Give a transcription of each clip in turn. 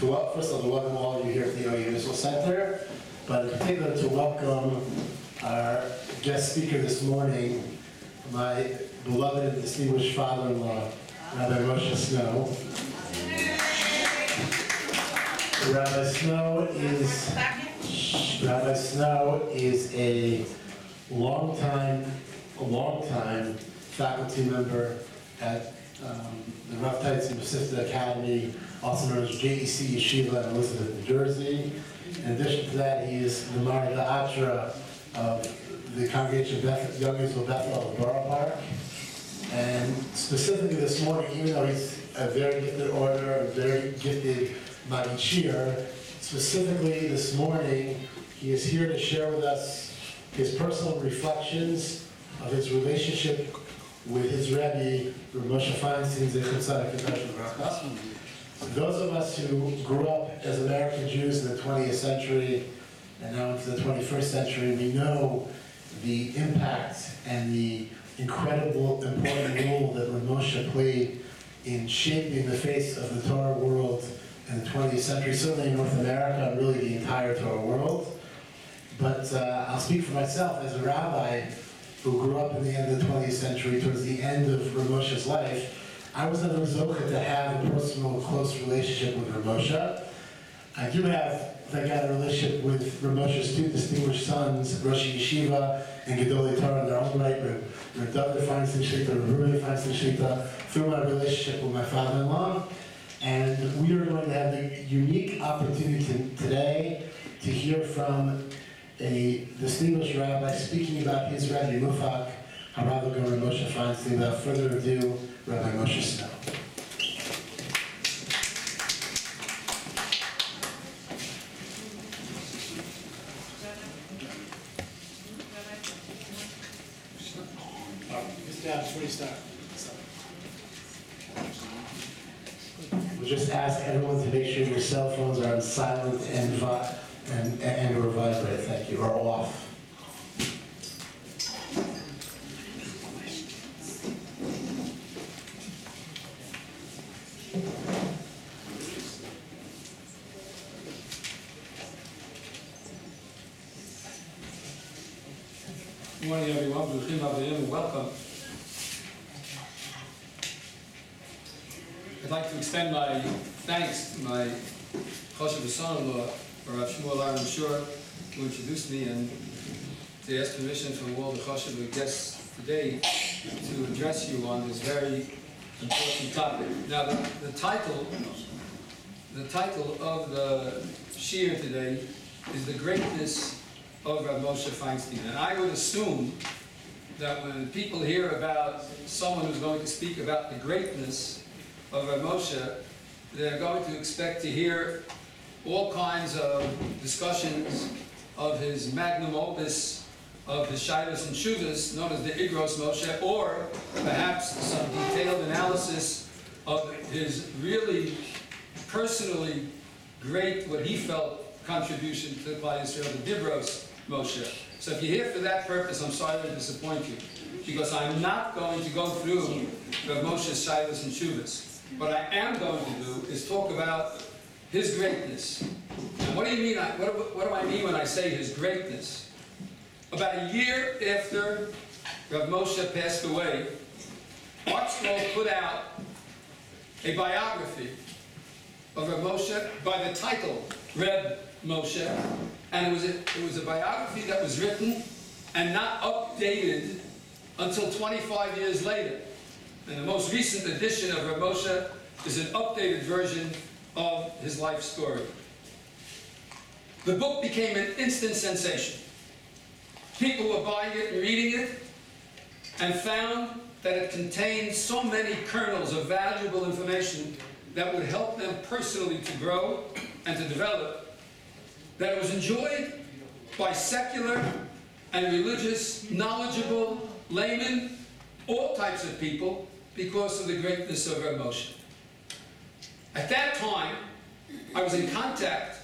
first of all, to welcome all of you here at the OU Israel Center, but in particular to welcome our guest speaker this morning, my beloved and distinguished father-in-law, Rabbi Moshe Snow. Rabbi Snow is a longtime faculty member at the Rough Tights and Persistent Academy, also known as JEC Yeshiva in Elizabeth, New Jersey. In addition to that, he is the Mareh Atra of the Congregation of Young Israel Bethel of Borough Park. And specifically this morning, even though he's a very gifted orator, a very gifted Magid, specifically this morning, he is here to share with us his personal reflections of his relationship with his Rabbi, Moshe Feinstein, Zecher Tzaddik V'Kdosh L'Bracha. Those of us who grew up as American Jews in the 20th century and now into the 21st century, we know the impact and the incredible important role that Moshe played in shaping the face of the Torah world in the 20th century, certainly in North America and really the entire Torah world. But I'll speak for myself as a rabbi who grew up in the end of the 20th century, towards the end of Moshe's life. I was never zocheh to have a personal, close relationship with Moshe. I do have, thank God, a relationship with Moshe's two distinguished sons, Rosh Yeshiva and Gedolei Torah in their own right, David Feinstein Shlita, Rabbi Feinstein Shlita, through my relationship with my father-in-law. And we are going to have the unique opportunity today to hear from a distinguished rabbi speaking about his Rabbi Mufak, Harav Gomer Moshe Feinstein. Without further ado, Rabbi Moshe Snow. We'll just ask everyone to make sure your cell phones are on silent and or vibrate, thank you, or off. Good morning, everyone. Bruchim Avayim, welcome. I'd like to extend my thanks to my Choshev son-in-law, Rav Shmuel Aaron Shur, who introduced me, and to ask permission from all the Choshev guests today to address you on this very important topic. Now, the title of the shiur today is The Greatness of Rav Moshe Feinstein. And I would assume that when people hear about someone who's going to speak about the greatness of Rav Moshe, they're going to expect to hear all kinds of discussions of his magnum opus, of his Shailos and Shuvas, known as the Igros Moshe, or perhaps some detailed analysis of his really personally great, what he felt, contribution to Klal Yisrael, the Dibros Moshe. So if you're here for that purpose, I'm sorry to disappoint you, because I'm not going to go through Rav Moshe's Shailos and Shuvas. What I am going to do is talk about his greatness. And what do you mean? What do I mean when I say his greatness? About a year after Rav Moshe passed away, ArtScroll put out a biography of Rav Moshe by the title Reb Moshe, and it was a biography that was written and not updated until 25 years later. And the most recent edition of Reb Moshe is an updated version of his life story. The book became an instant sensation. People were buying it and reading it, and found that it contained so many kernels of valuable information that would help them personally to grow and to develop, that it was enjoyed by secular and religious, knowledgeable laymen, all types of people, because of the greatness of Reb Moshe. At that time, I was in contact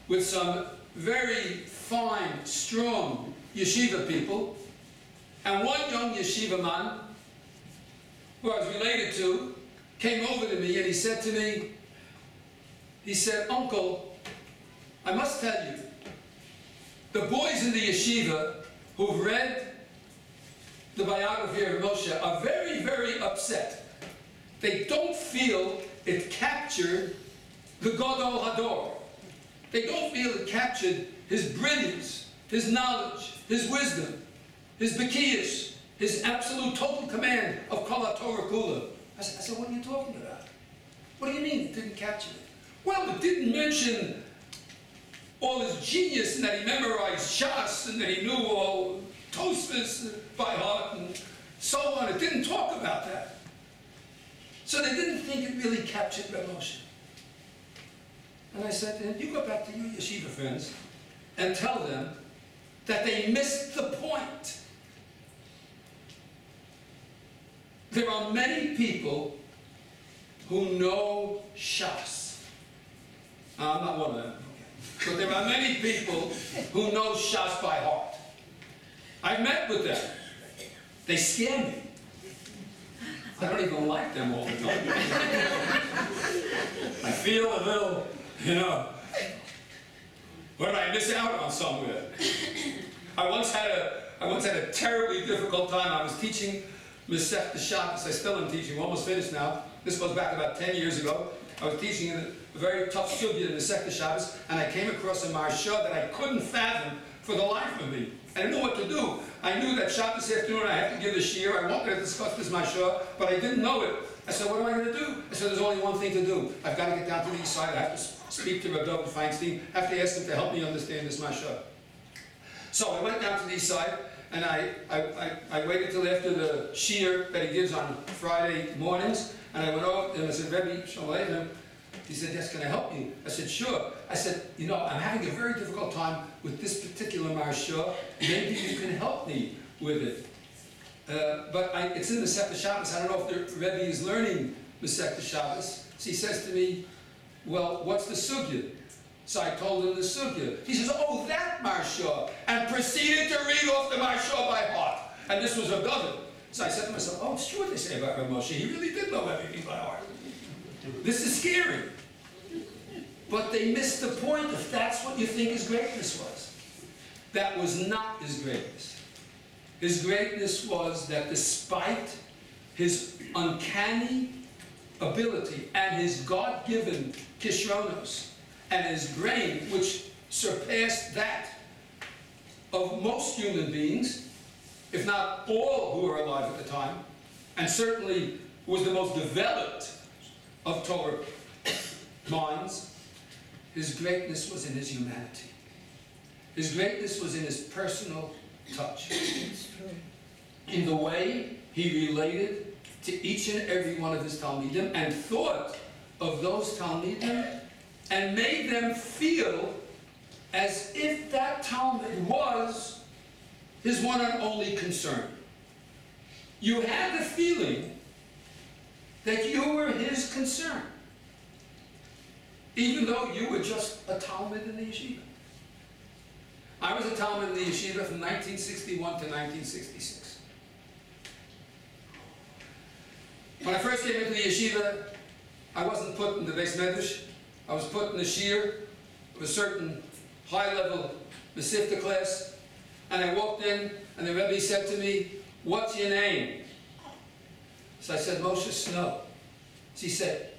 with some very fine, strong yeshiva people, and one young yeshiva man, who I was related to, came over to me and he said to me, He said, "Uncle, I must tell you, the boys in the yeshiva who've read the biography of Moshe are very, very upset. They don't feel it captured the Gadol Hador. They don't feel it captured his brilliance, his knowledge, his wisdom, his bekiyus, his absolute total command of Kol HaTorah Kula." I said, "What are you talking about? What do you mean it didn't capture it?" "Well, it didn't mention all his genius and that he memorized Shas and that he knew all Tosfos by heart and so on. It didn't talk about that." So they didn't think it really captured Reb Moshe. And I said to him, "You go back to your yeshiva friends and tell them that they missed the point. There are many people who know Shas." I'm not one of them. Okay. But there are many people who know Shas by heart. I met with them. They scare me. I don't even like them all the time. I feel a little, what did I miss out on somewhere? I once had a terribly difficult time. I was teaching Masech the Shabbos. I still am teaching. We're almost finished now. This goes back about 10 years ago. I was teaching a very tough sugya in Masech the Shabbos, and I came across a marsha that I couldn't fathom for the life of me. I didn't know what to do. I knew that Shabbos afternoon I have to give a shiur. I wanted to discuss this marsha, but I didn't know it. I said, "What am I going to do?" I said, "There's only one thing to do. I've got to get down to the east side. I have to speak to Rabbi Feinstein. I have to ask him to help me understand this marsha." So I went down to the east side, and I waited till after the shiur that he gives on Friday mornings, and I went over and I said, "Rebbe, Shalom Aleichem." He said, "Yes, can I help you?" I said, "Sure." I said, "I'm having a very difficult time with this particular marsha. Maybe you can help me with it. But it's in the Masech Shabbos. I don't know if the Rebbe is learning Masech Shabbos." So he says to me, "Well, what's the sugya?" So I told him the sugya. He says, "Oh, that marsha," and proceeded to read off the marsha by heart. And this was a governor. So I said to myself, "Oh, it's true what they say about Reb Moshe. He really did know everything by heart. This is scary." But they missed the point if that's what you think his greatness was. That was not his greatness. His greatness was that despite his uncanny ability and his God-given kishronos and his brain, which surpassed that of most human beings, if not all who were alive at the time, and certainly was the most developed of Torah minds, his greatness was in his humanity. His greatness was in his personal touch. In the way he related to each and every one of his Talmidim and thought of those Talmidim and made them feel as if that Talmud was his one and only concern. You had the feeling that you were his concern, even though you were just a Talmud in the yeshiva. I was a Talmud in the yeshiva from 1961 to 1966. When I first came into the yeshiva, I wasn't put in the Beis Medrash. I was put in the shiur of a certain high-level Mesivta class, and I walked in, and the Rebbe said to me, "What's your name?" So I said, "Moshe Snow." So he said,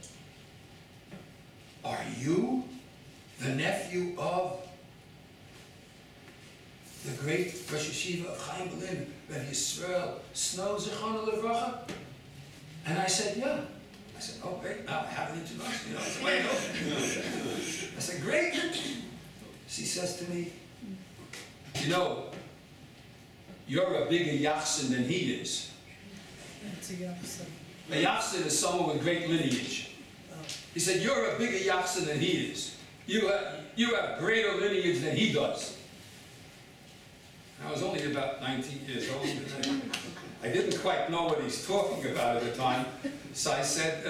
"Are you the nephew of the great Rosh Yeshiva of Chaim Berlin, Rabbi Yisrael Snow Zichrono Livracha?" And I said, "Yeah." I said, "Oh, great, now I have an introduction." I said, "Wait, no." I said, "Great." She says to me, "You're a bigger Yachsin than he is." What's a Yachsin? A Yachsin is someone with great lineage. He said, "You're a bigger Yachsin than he is. You have greater lineage than he does." I was only about 19 years old, and I didn't quite know what he's talking about at the time. So I said,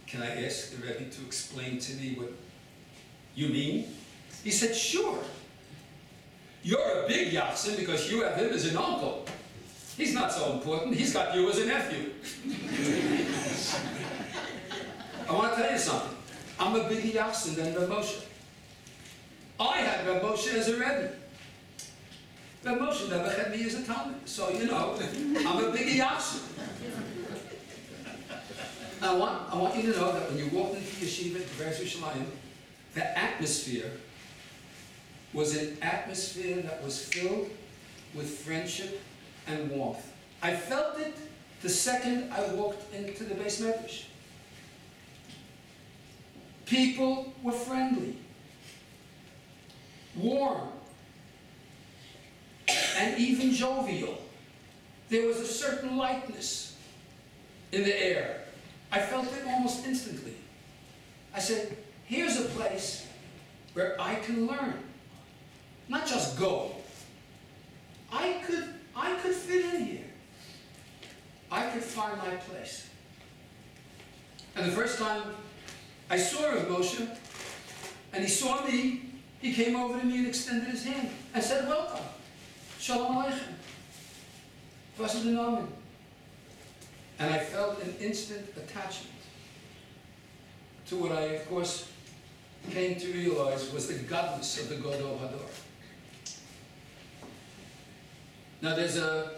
"Can I ask the Rebbe to explain to me what you mean?" He said, "Sure. You're a big Yachsin because you have him as an uncle. He's not so important. He's got you as a nephew." I want to tell you something. I'm a bigger Yachsin than Rabbi Moshe. I had Rabbi Moshe as a Rebbe. Rabbi Moshe never had me as a Talmud. So, you know, I'm a bigger Yachsin. I want you to know that when you walked into Yeshiva at Tiberes Yerushalayim, the atmosphere was an atmosphere that was filled with friendship and warmth. I felt it the second I walked into the Beis Medrash. People were friendly, warm, and even jovial. There was a certain lightness in the air. I felt it almost instantly. I said, here's a place where I can learn, not just go. I could fit in here. I could find my place. And the first time I saw Rav Moshe, and he saw me, he came over to me and extended his hand and said, welcome. Shalom Aleichem. Vasu Dinamin. And I felt an instant attachment to what I, of course, came to realize was the godness of the Godol Hador. Now there's a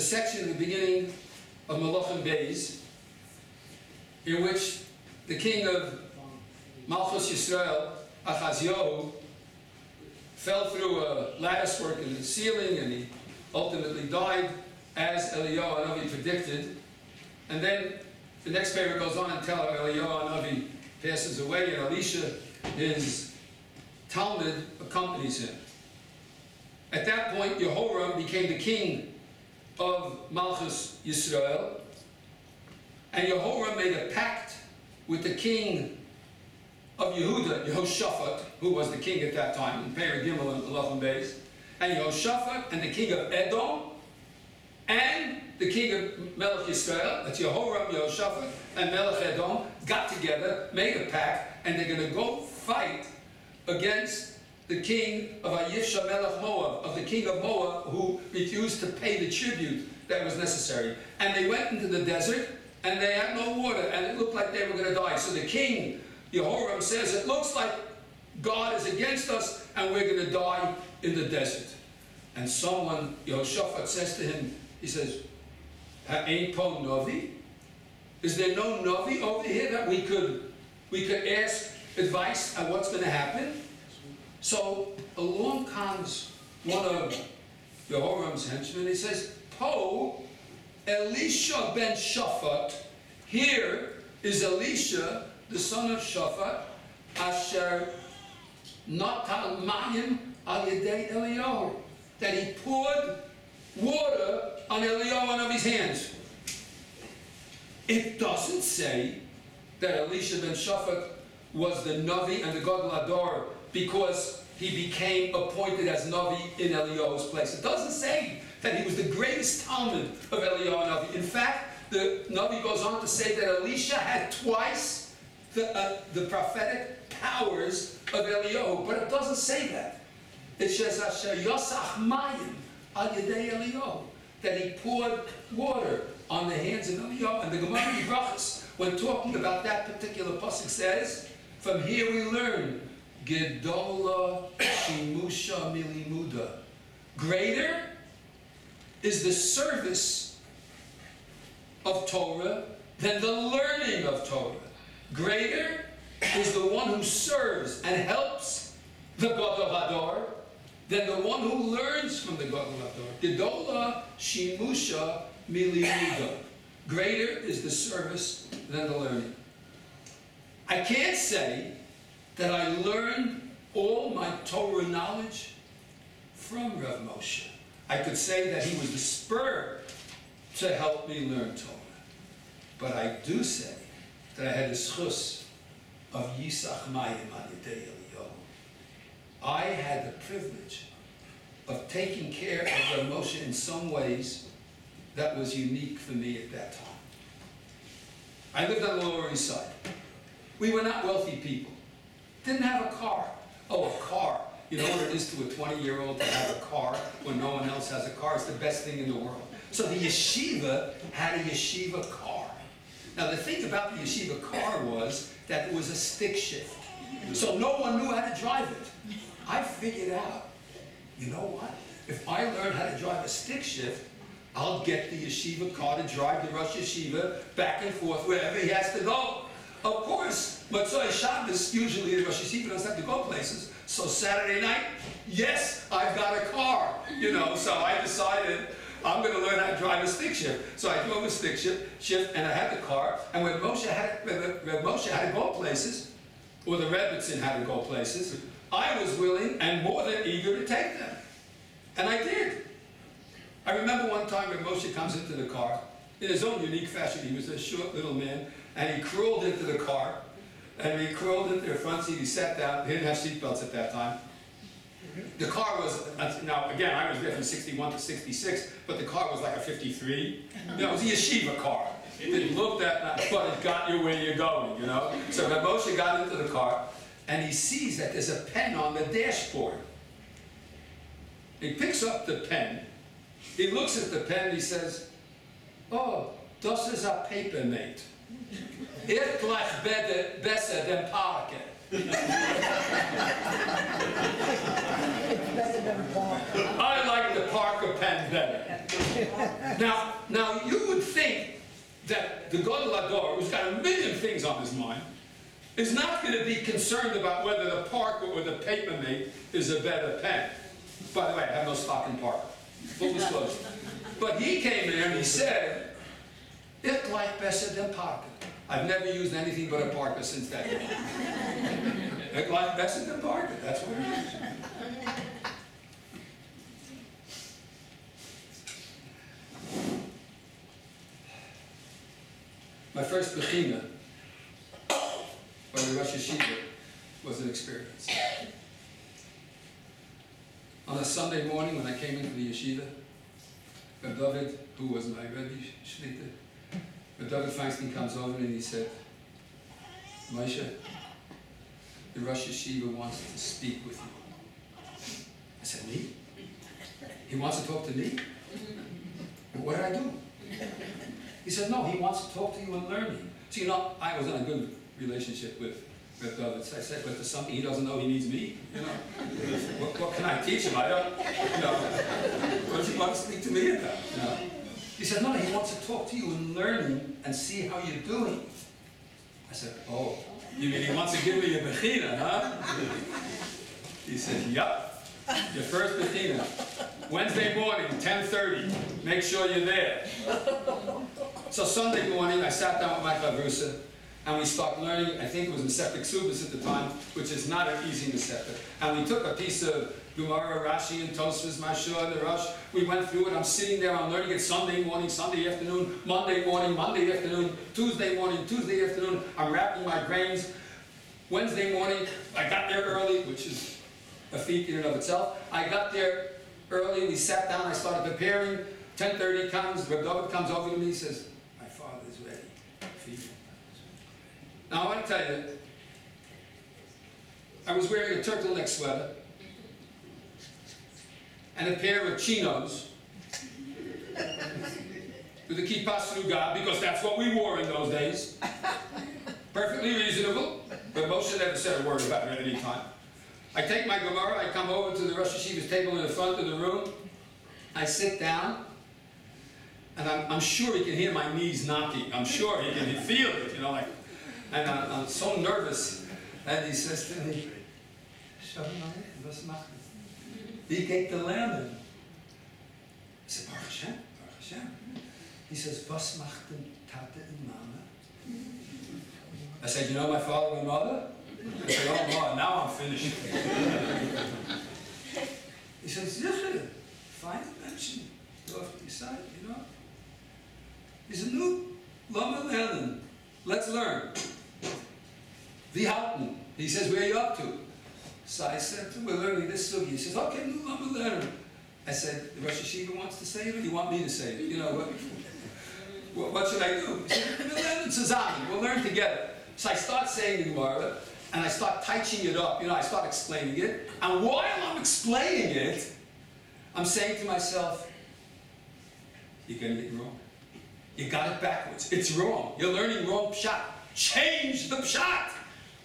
section at the beginning of Malachim Beis in which the king of Malchus Yisrael, Achazyahu, fell through a latticework in the ceiling and he ultimately died as Eliyahu Hanavi predicted. And then the next paper goes on and tells how Eliyahu Hanavi passes away and Elisha, his Talmud, accompanies him. At that point, Yehoram became the king of Malchus Yisrael, and Yehoram made a pact with the king of Yehuda, Yehoshaphat, who was the king at that time, in Perek Gimel and Malachim Beis, and Yehoshaphat and the king of Edom, and the king of Melech Yisrael, that's Yehoram, Yehoshaphat, and Melech Edom, got together, made a pact, and they're going to go fight against the king of Ayisha Melech Moab, of the king of Moab, who refused to pay the tribute that was necessary. And they went into the desert, and they had no water, and it looked like they were going to die. So the king, Yehoram, says, it looks like God is against us, and we're going to die in the desert. And someone, Yehoshaphat, says to him, he says, Ha'ein po Navi? Is there no Navi over here that we could ask advice on what's going to happen? So along comes one of Yehoram's henchmen. He says, Po Elisha ben Shaphat. Here is Elisha, the son of Shaphat, Asher Natal Mayim al Yedei Eliyahu, that he poured water on Eliyahu Hanavi's hands. It doesn't say that Elisha ben Shaphat was the Navi and the Gadol Hador because he became appointed as Navi in Eliyahu's place. It doesn't say that he was the greatest Talmud of Eliyahu Hanavi. In fact, the Navi goes on to say that Elisha had twice the prophetic powers of Eliyahu, but it doesn't say that. It says Asher Yasach Mayim al Yedei Eliyahu, that he poured water on the hands of Eliyahu. And the Gemara Brachos, when talking about that particular pasuk, says, from here we learn Gedola Shimusha Milimuda. Greater is the service of Torah than the learning of Torah. Greater is the one who serves and helps the Gadol Hador than the one who learns from the Gadol Hador. Gedola Shimusha Milimuda. Greater is the service than the learning. I can't say that I learned all my Torah knowledge from Rav Moshe. I could say that he was the spur to help me learn Torah. But I do say that I had the schus of Yisach Mayim al Yedei Eliyahu. I had the privilege of taking care of Rav Moshe in some ways that was unique for me at that time. I lived on the Lower East Side. We were not wealthy people. Didn't have a car. Oh, a car. You know what it is to a 20-year-old to have a car when no one else has a car? It's the best thing in the world. So the yeshiva had a yeshiva car. Now the thing about the yeshiva car was that it was a stick shift. So no one knew how to drive it. I figured out, you know what? If I learn how to drive a stick shift, I'll get the yeshiva car to drive the Rosh Yeshiva back and forth wherever he has to go. Of course, Motzei Shabbos, usually the Rosh Yeshiva doesn't have to go places. So Saturday night, yes, I've got a car, so I decided I'm going to learn how to drive a stick shift. So I drove a stick shift, and I had the car, and when Moshe had to go places, or the Rebbitzin had to go places, I was willing and more than eager to take them. And I did. I remember one time when Moshe comes into the car, in his own unique fashion. He was a short little man, and he crawled into the car, and he crawled into the front seat. He sat down. He didn't have seatbelts at that time. The car was, now again, I was there from 61 to 66, but the car was like a 53. It was a yeshiva car. It didn't look that nice, but it got you where you're going, So when Moshe got into the car, and he sees that there's a pen on the dashboard. He picks up the pen, he looks at the pen, and he says, "Oh, das is a paper, mate. It gleich besser than Parker." I like the Parker pen better. Now you would think that the Gadol Hador, who's got a million things on his mind, is not going to be concerned about whether the Parker or the paper mate is a better pen. By the way, I have no stock in Parker. Full disclosure. But he came in and he said, "It gleich besser than Parker." I've never used anything but a Parker since that day. It gleich besser than Parker. That's what it is. My first bechina by the Rosh Yeshiva was an experience. On a Sunday morning when I came into the yeshiva, Rabbi, who was my Rebbe Shlita, Rabbi Feinstein comes over and he said, "Moshe, the Rosh Yeshiva wants to speak with you." I said, "Me? He wants to talk to me? What did I do?" He said, "No, he wants to talk to you and learn you." So, I was in a good relationship with David. So I said, but there's something he doesn't know, he needs me. What can I teach him? I don't, what does he want to speak to me about? He said, "No, he wants to talk to you and learn you and see how you're doing." I said, "Oh, you mean he wants to give me a bechina, huh?" He said, "Yup, your first bechina. Wednesday morning, 10:30. Make sure you're there." So Sunday morning, I sat down with my chavrusa, and we started learning. I think it was in Septic Subas at the time, which is not an easy Neseptic. And we took a piece of Gemara, Rashi, and Tosfos, Mashur, the Rosh. We went through it. I'm sitting there. I'm learning it Sunday morning, Sunday afternoon, Monday morning, Monday afternoon, Tuesday morning, Tuesday afternoon. I'm wrapping my brains. Wednesday morning, I got there early, which is a feat in and of itself. I got there early. We sat down. I started preparing. 10:30 comes. Rabbi comes over to me. He says, "My father is ready for you." Now I want to tell you, I was wearing a turtleneck sweater and a pair of chinos with a kippah sruga, because that's what we wore in those days. Perfectly reasonable, but Moshe never said a word about it at any time. I take my Gemara, I come over to the Rosh Yeshiva's table in the front of the room, I sit down, and I'm sure he can hear my knees knocking. I'm sure he can feel it, and I'm so nervous. And he says to me, "Shalom Aleichem, was macht ihr? Wie geht der Lernen?" I said, "Baruch Hashem, Baruch Hashem." He says, "Was macht denn Tate and Mama?" I said, "You know my father and mother?" I said, "Oh, Lord, now I'm finished." He says, "Zichre, fine mention. Go off to your side, He said, "No, Lama lernen. Let's learn." Wie halten? He says, "Where are you up to?" So I said, "We're learning this sugi." He says, "Okay, no, Lama lernen." I said, "The Rosh Yeshiva wants to say it, or you want me to say it? What should I do?" He said, "We'll learn zusammen. We'll learn together." So I start saying the Gemara, and I start teaching it up. I start explaining it. And while I'm explaining it, I'm saying to myself, "You're going to get it wrong. You got it backwards. It's wrong. You're learning wrong pshat. Change the pshat.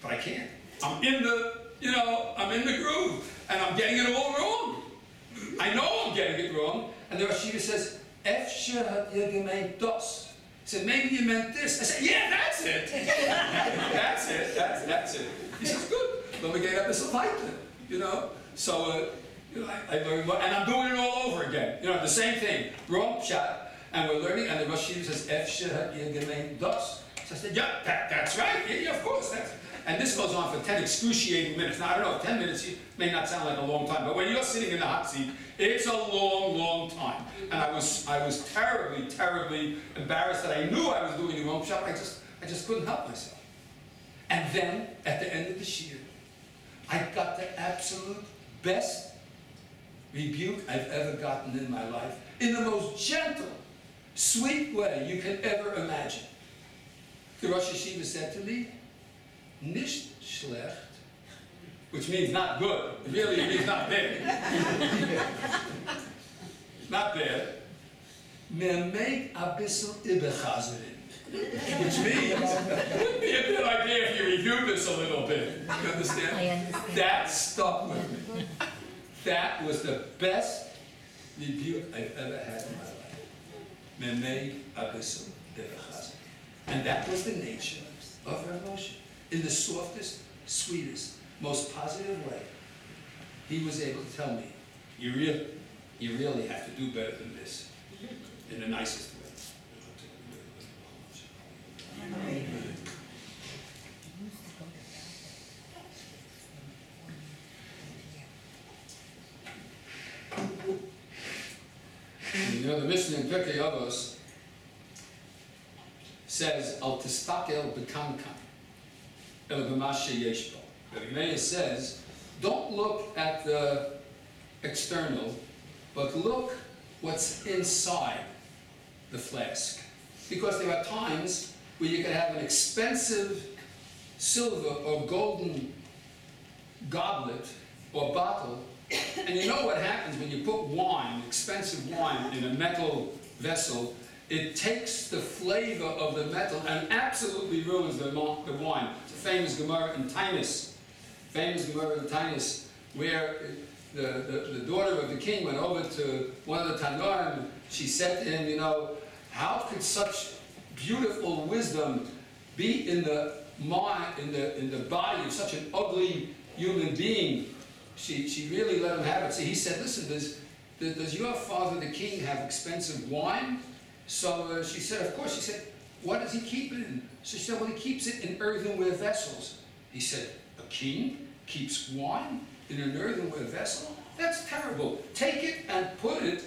But I can't. I'm in the groove, and I'm getting it all wrong. I know I'm getting it wrong. And the Rosh Yeshiva says, Efshe hat ihr gemeint das. He said, maybe you meant this. I said, yeah, that's it. That's it. He says, good. Let me get up this fight then, So, I learned, and I'm doing it all over again. The same thing. Wrong pshat. And we're learning, and the Rosh Yeshiva says, Efshe hat ihr gemeint das. So I said, yeah, that's right. Yeah, of course. And this goes on for 10 excruciating minutes. Now, I don't know, 10 minutes may not sound like a long time, but when you're sitting in the hot seat, it's a long, long time. And I was terribly, terribly embarrassed that I knew I was doing the wrong shot. I just couldn't help myself. And then, at the end of the shiur, I got the absolute best rebuke I've ever gotten in my life, in the most gentle, sweet way you can ever imagine. The Rosh Yeshiva said to me, nicht schlecht, which means not good. It really means not bad. Not bad. Me make a bissel ibechazerin. Which means, it would be a good idea if you review this a little bit. You understand? I understand. That stuck with me. That was the best rebuke I've ever had in my life. Me make a bissel ibechazerin. And that was the nature of Rav Moshe. In the softest, sweetest, most positive way, he was able to tell me, you really have to do better than this, in the nicest way. The Mishnah in Pirkei Avos says, Al tistakel b'kankan. Rabbi says, don't look at the external, but look what's inside the flask. Because there are times where you can have an expensive silver or golden goblet or bottle, and you know what happens when you put wine, expensive wine, in a metal vessel. It takes the flavor of the metal and absolutely ruins the wine. It's a famous Gemara in Tainus. Where the daughter of the king went over to one of the Tanorim. She said to him, how could such beautiful wisdom be in the mind, in the body of such an ugly human being? She really let him have it. So he said, listen, does your father, the king, have expensive wine? So she said, of course. She said, what does he keep it in? So she said, well, he keeps it in earthenware vessels. He said, a king keeps wine in an earthenware vessel? That's terrible. Take it and put it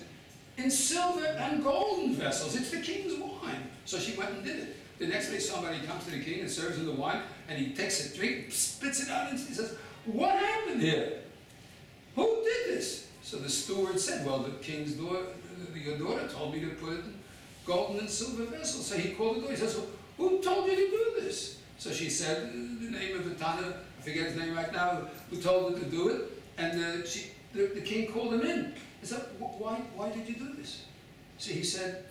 in silver and golden vessels. It's the king's wine. So she went and did it. The next day somebody comes to the king and serves him the wine, and he takes a drink, spits it out, and he says, what happened here? Who did this? So the steward said, well, the king's daughter, your daughter told me to put it in golden and silver vessels. So he called the daughter. He says, well, who told you to do this? So she said the name of the Tana, I forget his name right now, who told her to do it. And the king called him in. He said, why did you do this? So he said,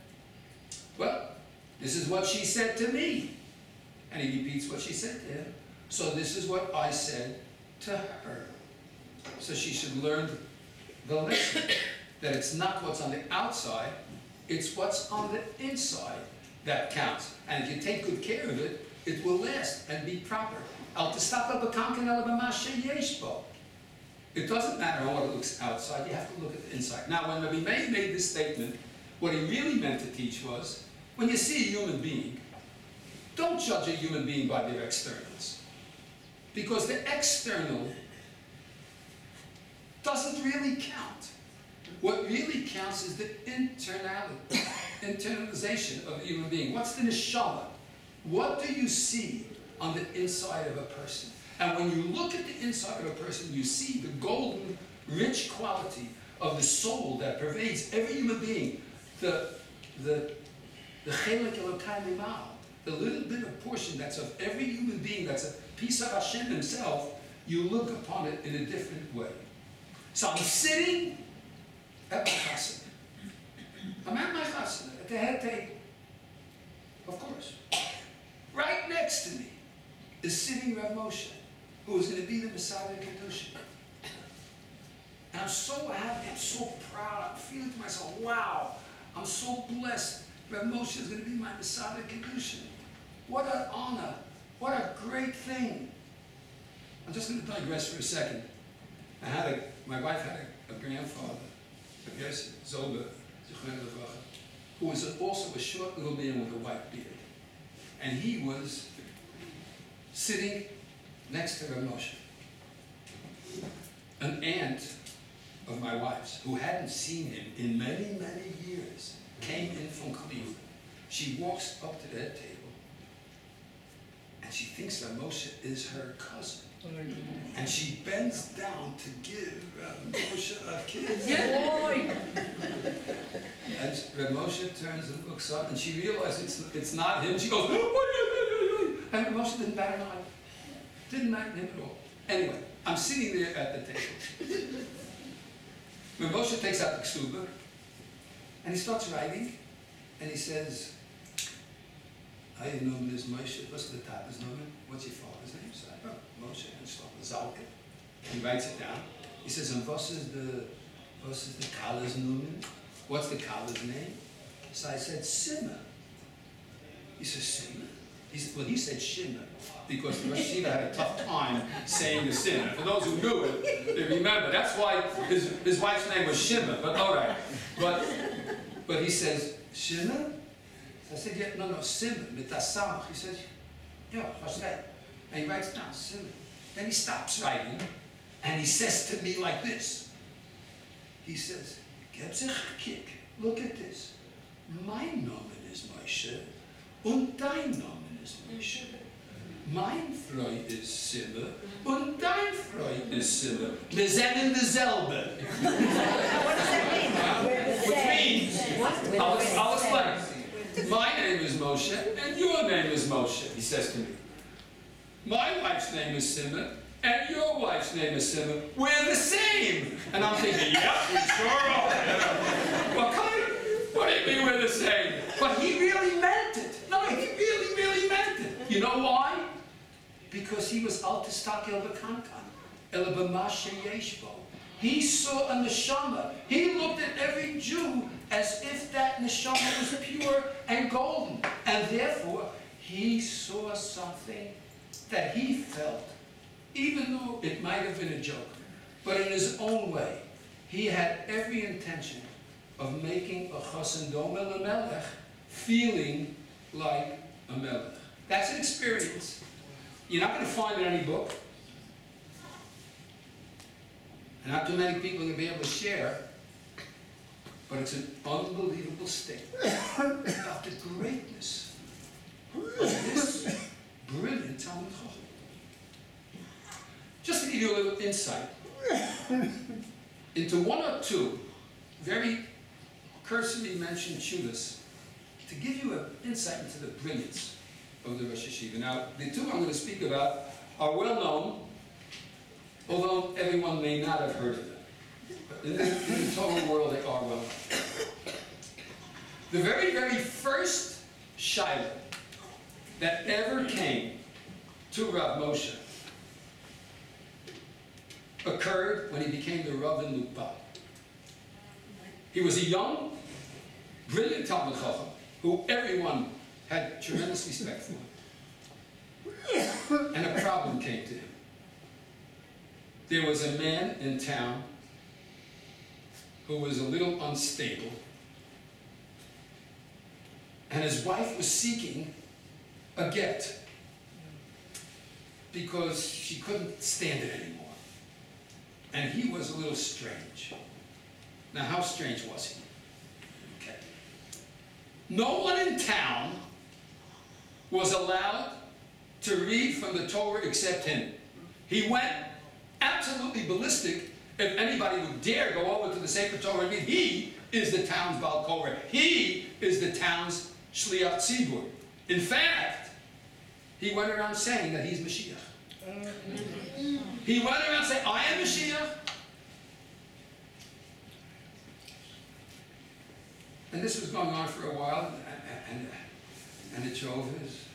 well, this is what she said to me. And he repeats what she said to him. So this is what I said to her. So she should learn the lesson that it's not what's on the outside, it's what's on the inside that counts. And if you take good care of it, it will last and be proper. It doesn't matter what it looks outside, you have to look at the inside. Now, when Rabbi made this statement, what he really meant to teach was, when you see a human being, don't judge a human being by their externals. Because the external doesn't really count. What really counts is the internalization of a human being. What's the neshama? What do you see on the inside of a person? And when you look at the inside of a person, you see the golden, rich quality of the soul that pervades every human being. The chelek Elokai Mimal, the little bit of portion that's of every human being, that's a piece of Hashem himself, you look upon it in a different way. So I'm sitting at my chasana. I'm at my chasana, at the head table. of course. Right next to me is sitting Rav Moshe, who is going to be the Messiah of Kedusha. And I'm so happy, I'm so proud, I'm feeling to myself, wow, I'm so blessed. Rav Moshe is going to be my Messiah of Kedusha. What an honor, what a great thing. I'm just going to digress for a second. My wife had a grandfather, I guess, Zoba, who was also a short little man with a white beard. And he was sitting next to Rav Moshe. An aunt of my wife's, who hadn't seen him in many, many years, came in from Cleveland. She walks up to that table, and she thinks Rav Moshe is her cousin. And she bends down to give Rav Moshe a kiss. And Rav Moshe turns and looks up, and she realizes it's not him. She goes, "Oy, oy, oy, oy." And Rav Moshe didn't bat an eye. Didn't matter him at all. Anyway, I'm sitting there at the table. Rav Moshe takes out the ksuba, and he starts writing, and he says, "I know this Moshe. What's the Taba's name? What's your father's name?" So I, "Oh, Moshe," and start with Zalke. He writes it down. He says, "And what's the Kala's name? What's the Kala's name?" So I said, "Simmer." He says, "Simmer?" He said Shimmer, because the Rosh Hashiva had a tough time saying the Simmer. For those who knew it, they remember. That's why his wife's name was Shimmer, but all right. But he says, "Shimmer?" I said, "Yeah, no, Simmer, mitasamach." He says, "Yeah, what's that?" And he writes down, "Simmer." Then he stops writing, and he says to me like this. He says, "Get sich kick. Look at this. My Name is Moshe, und dein Name is Moshe. Mein Freund is Simmer, und dein Freund is Simmer. Wir sind dieselbe." What does that mean? Which means, I'll explain. My name is Moshe, and your name is Moshe, he says to me. My wife's name is Simmer, and your wife's name is Simmer. We're the same. And I'm thinking, yep, we sure are. Well, come on. What do you mean we're the same? But he really meant it. No, he really, really meant it. You know why? Because he was al-tistak el-bakankan, el-b'mashe yeshbo. He saw a neshama. He looked at every Jew as if that neshama was pure and golden. And therefore, he saw something that he felt, even though it might have been a joke, but in his own way, he had every intention of making a chassan domer lemelech feeling like a melech. That's an experience. You're not going to find it in any book. And not too many people are going to be able to share, but it's an unbelievable statement about the greatness of this brilliant Talmud Chacham. Just to give you a little insight into one or two very cursorily mentioned shuvas, to give you an insight into the brilliance of the Rosh Hashiva. Now, the two I'm going to speak about are well known, although everyone may not have heard of them. But in the Torah world, they are well known. The very, very first Shiloh that ever came to Rav Moshe occurred when he became the Rav in Lupa. He was a young, brilliant Talmud Chacham who everyone had tremendous respect for. And a problem came to him. There was a man in town who was a little unstable, and his wife was seeking a get because she couldn't stand it anymore. And he was a little strange. Now, how strange was he? Okay. No one in town was allowed to read from the Torah except him. He went absolutely ballistic if anybody would dare go over to the Sefer Torah and read. He is the town's Baal Korah. He is the town's Shliach Tzibur. In fact, he went around saying that he's Mashiach. He went around saying, I am Mashiach. And this was going on for a while, and And it drove his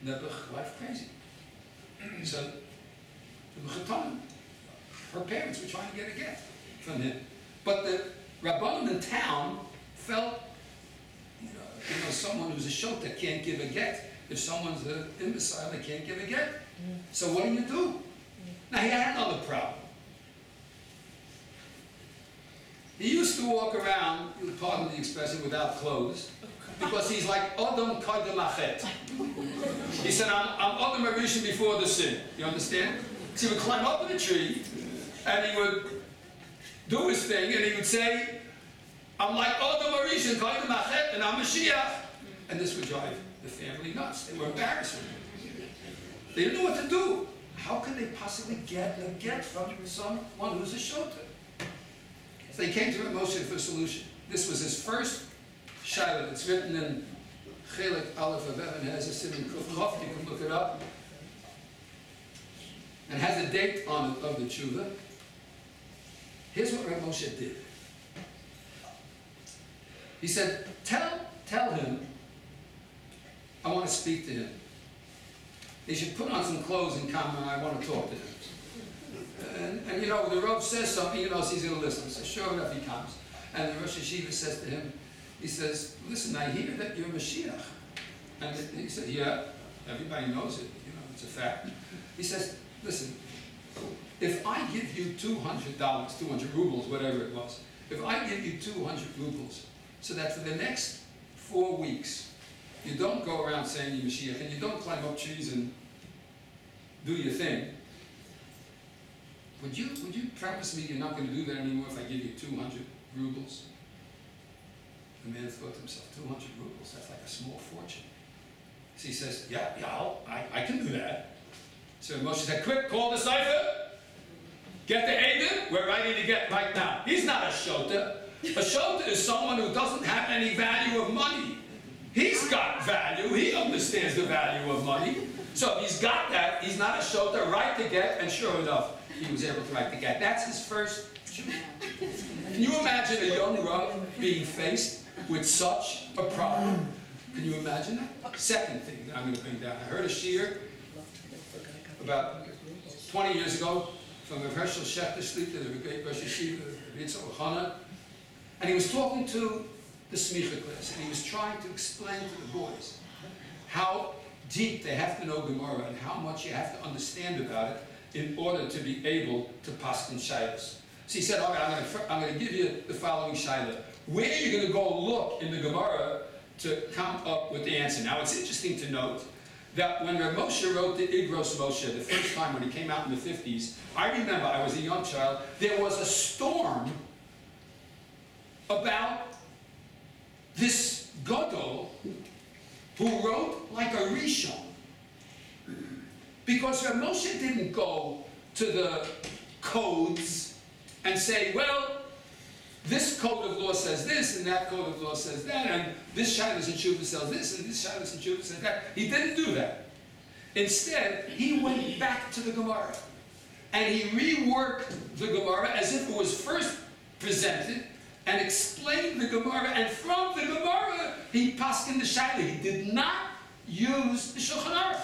Nebuch wife crazy. So, the Mechatanim, her parents were trying to get a get from him. But the Rabbanim in town felt, someone who's a shota can't give a get. If someone's an imbecile, they can't give a get. So what do? Now he had another problem. He used to walk around, pardon the expression, without clothes, because he's like Adam Kaidem Achet. He said, I'm Adam Arishan before the sin. You understand? So he would climb up in a tree, and he would do his thing, and he would say, I'm like Adam Arishan, Kaidem Achet, and I'm Mashiach. And this would drive the family nuts. They were embarrassed. They didn't know what to do. How could they possibly get a get from someone who's a shota? So they came to Moshe for a solution. This was his first shiloh. It's written in Chelik Aleph of Evan, has a simon Kuf Chof, you can look it up. And has a date on it of the tshuva. Here's what Rabbi Moshe did. He said, tell him I want to speak to him. He should put on some clothes and come, and I want to talk to him. And the Rav says something, he's going to listen. So sure enough, he comes. And the Rosh Hashiva says to him, he says, listen, I hear that you're Mashiach. And he said, yeah, everybody knows it. It's a fact. He says, listen, if I give you $200, 200 rubles, whatever it was, if I give you 200 rubles, so that for the next 4 weeks, you don't go around saying you're Mashiach, and you don't climb up trees and do your thing, would you promise me you're not going to do that anymore if I give you 200 rubles? The man thought to himself, 200 rubles, that's like a small fortune. So he says, yeah, I can do that. So Moshe said, quick, call the cipher, get the Eidim, we're ready to get right now. He's not a shota. A shota is someone who doesn't have any value of money. He's got value, he understands the value of money. So if he's got that, he's not a shota, right to get, and sure enough, he was able to write the get. That's his first tshuva. Can you imagine a young Rav being faced with such a problem? Can you imagine that? Second thing that I'm going to bring down. I heard a shiur about 20 years ago from Rav Hershel Shechter Shlita, the great Rosh Hashiva, Yitzhak Ochana, and he was talking to the Smicha class, and he was trying to explain to the boys how deep they have to know Gemara and how much you have to understand about it in order to be able to paskin shaylos. So he said, all right, I'm going to give you the following shayla. Where are you going to go look in the Gemara to come up with the answer? Now, it's interesting to note that when Rav Moshe wrote the Igros Moshe, the first time when he came out in the 50s, I remember I was a young child, there was a storm about this Gadol who wrote like a Rishon. Because Rav Moshe didn't go to the codes and say, well, this code of law says this, and that code of law says that, and this Shilas and Shuvah says this, and this Shilas and Shuvah says that. He didn't do that. Instead, he went back to the Gemara, and he reworked the Gemara as if it was first presented, and explained the Gemara, and from the Gemara, he paskined the Shaila. He did not use the Shulchan Aruch.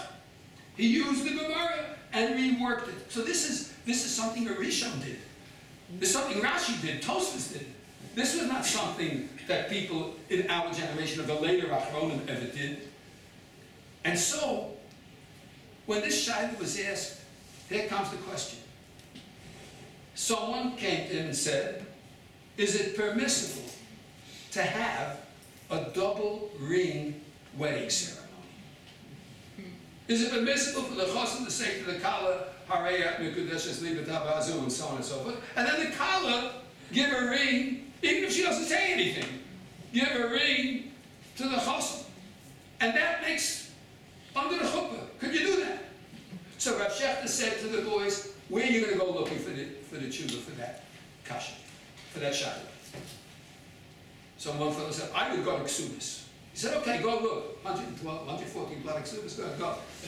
He used the Gemara and reworked it. So this is something a Rishon did. This is something Rashi did, Tosfos did. This was not something that people in our generation of the later Achronim ever did. And so, when this Shaila was asked, here comes the question. Someone came to him and said, is it permissible to have a double ring wedding ceremony? Is it permissible for the chosim to say to the kala, Hareyat Mikudeshes Libet Habazu, and so on and so forth, and then the kala give a ring, even if she doesn't say anything, give a ring to the chosim, and that makes under the chuppah. Could you do that? So Rav Shechter said to the boys, where are you going to go looking for the tshuva for that kasha, for that shayla? So one fellow said, I would go to Ksubis. He said, okay, go look. 112, 114 black Ksubis,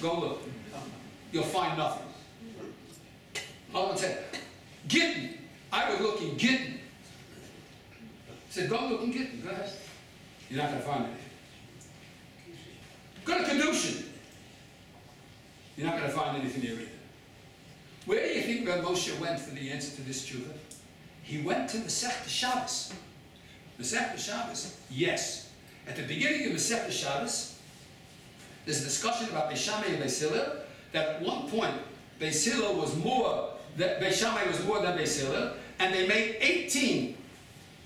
go look. You'll find nothing. Another one said, Gittin. I would look in Gittin. He said, go look in Gittin, go ahead. You're not going to find anything. Go to Kedushin. You're not going to find anything there either. Where do you think Rabbi Moshe went for the answer to this tshuva? He went to Masechta Shabbos. Masechta Shabbos, yes. At the beginning of Masechta Shabbos, there's a discussion about Beis Shammai and Beis Hillel, that at one point, Beis Hillel was more, Beis Shammai was more than Beis Hillel, and they made 18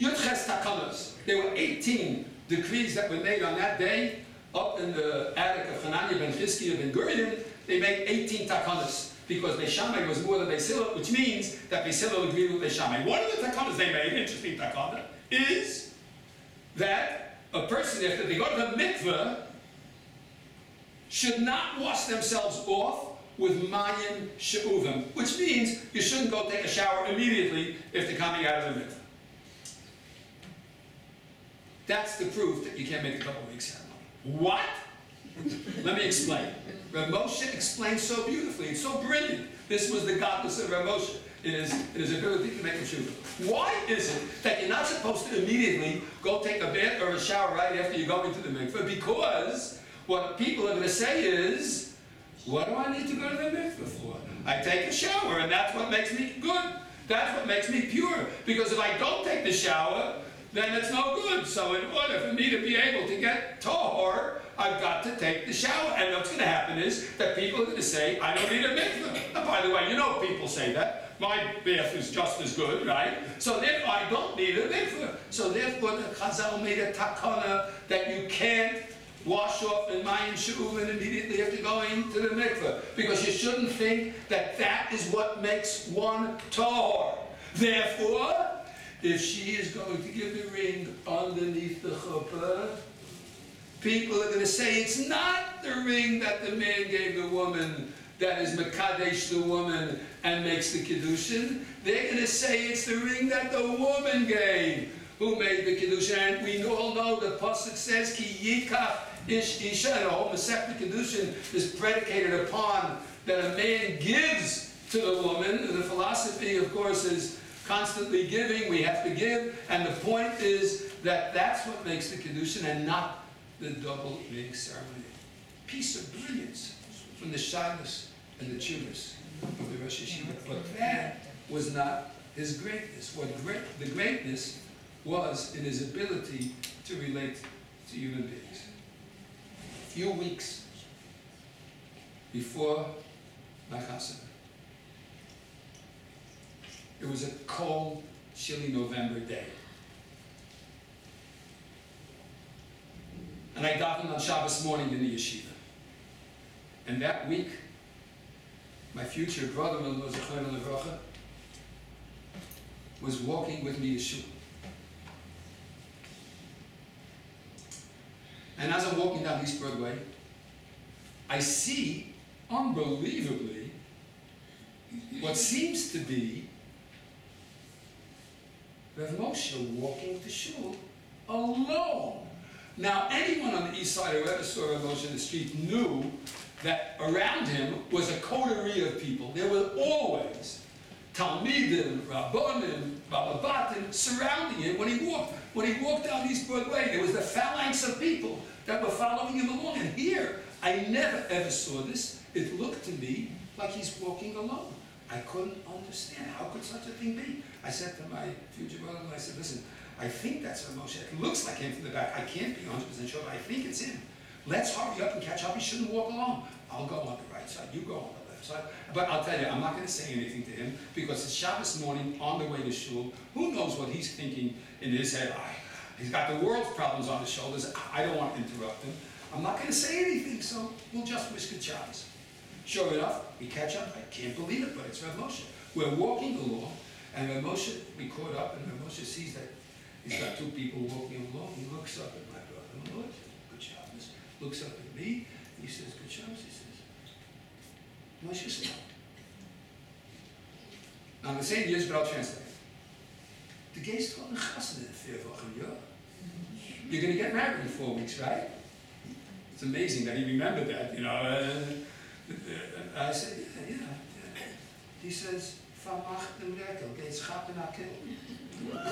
Yudches Takanos. There were 18 decrees that were made on that day, up in the attic of Hananiah ben Chizkiah ben Gurion. They made 18 Takanos, because Beis Shammai was more than Beis Hillel, which means that Beis Hillel agreed with Beis Shammai. One of the Takanos they made, interesting Takana, is that a person, after they go to the mikveh, should not wash themselves off with mayim she'uvim, which means you shouldn't go take a shower immediately if they're coming out of the mikveh. That's the proof that you can't make a couple weeks ceremony. What? Let me explain. Rav Moshe explained so beautifully. It's so brilliant. This was the godless of Rav Moshe in his ability to make a tshuva. Why is it that you're not supposed to immediately go take a bath or a shower right after you go into the mikveh? Because what people are going to say is, what do I need to go to the mikveh for? I take a shower, and that's what makes me good. That's what makes me pure. Because if I don't take the shower, then it's no good. So in order for me to be able to get tahor, I've got to take the shower. And what's going to happen is that people are going to say, I don't need a mikveh. And by the way, you know people say that. My bath is just as good, right? So therefore, I don't need a mikveh. So therefore, the Chazal made a takana that you can't wash off in mayim she'uvim immediately after going to the mikveh. Because you shouldn't think that that is what makes one tahor. Therefore, if she is going to give the ring underneath the chuppah, people are going to say it's not the ring that the man gave the woman that is mekadesh the woman and makes the kiddushin. They're going to say it's the ring that the woman gave who made the kiddushin. And we all know the pasuk says ki yikach ish isha, and the whole Masechta Kiddushin is predicated upon that a man gives to the woman. The philosophy, of course, is constantly giving. We have to give, and the point is that that's what makes the kiddushin and not the double ring ceremony. Piece of brilliance from the shyness and the chuvas of the Rosh Hashanah. But that was not his greatness. The greatness was in his ability to relate to human beings. A few weeks before my chasana, it was a cold, chilly November day. And I davened on Shabbos morning in the yeshiva. And that week, my future brother-in-law, Zechron Levracha, was walking with me to shul. And as I'm walking down East Broadway, I see, unbelievably, what seems to be Rav Moshe walking to shul alone. Now, anyone on the east side who ever saw Rav Moshe in the street knew that around him was a coterie of people. There were always Talmidim, Rabbonim, Balabatim surrounding him when he walked. When he walked down East Broadway, there was the phalanx of people that were following him along. And here, I never ever saw this. It looked to me like he's walking alone. I couldn't understand. How could such a thing be? I said to my future brother-in-law, I said, listen, I think that's Rav Moshe. It looks like him from the back. I can't be 100% sure, but I think it's him. Let's hurry up and catch up. He shouldn't walk alone. I'll go on the right side. You go on the left side. But I'll tell you, I'm not going to say anything to him because it's Shabbos morning on the way to shul. Who knows what he's thinking in his head? He's got the world's problems on his shoulders. I don't want to interrupt him. I'm not going to say anything, so we'll just wish good Shabbos. Sure enough, we catch up. I can't believe it, but it's Rav Moshe. We're walking along, and Rav Moshe, we caught up, and Rav Moshe sees that he's got two people walking along. He looks up at my brother-in-law, good Shabbos. Looks up at me, he says, good Shabbos. He says, Moshe Shalom. Now, I'm saying years, but I'll translate. The guy's called a chassan in 4 Wochen. You're going to get married in 4 weeks, right? It's amazing that he remembered that, you know. I said, yeah. He says,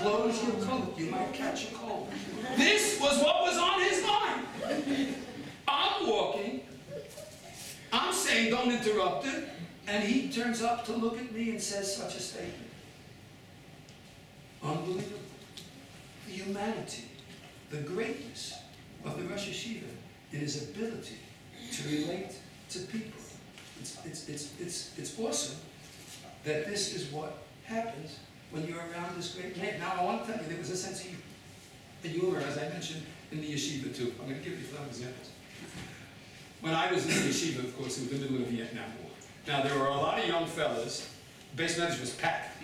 close your coat, you might catch a cold. This was what was on his mind. I'm walking, I'm saying don't interrupt it, and he turns up to look at me and says such a statement. Unbelievable. The humanity, the greatness of the Rosh Yeshiva in his ability to relate to people. It's awesome that this is what happens when you're around this great man. Now, I want to tell you, there was a sense of humor, as I mentioned, in the yeshiva, too. I'm going to give you some examples. When I was in the yeshiva, of course, it was the middle of the Vietnam War. Now, there were a lot of young fellas. Base measures was packed,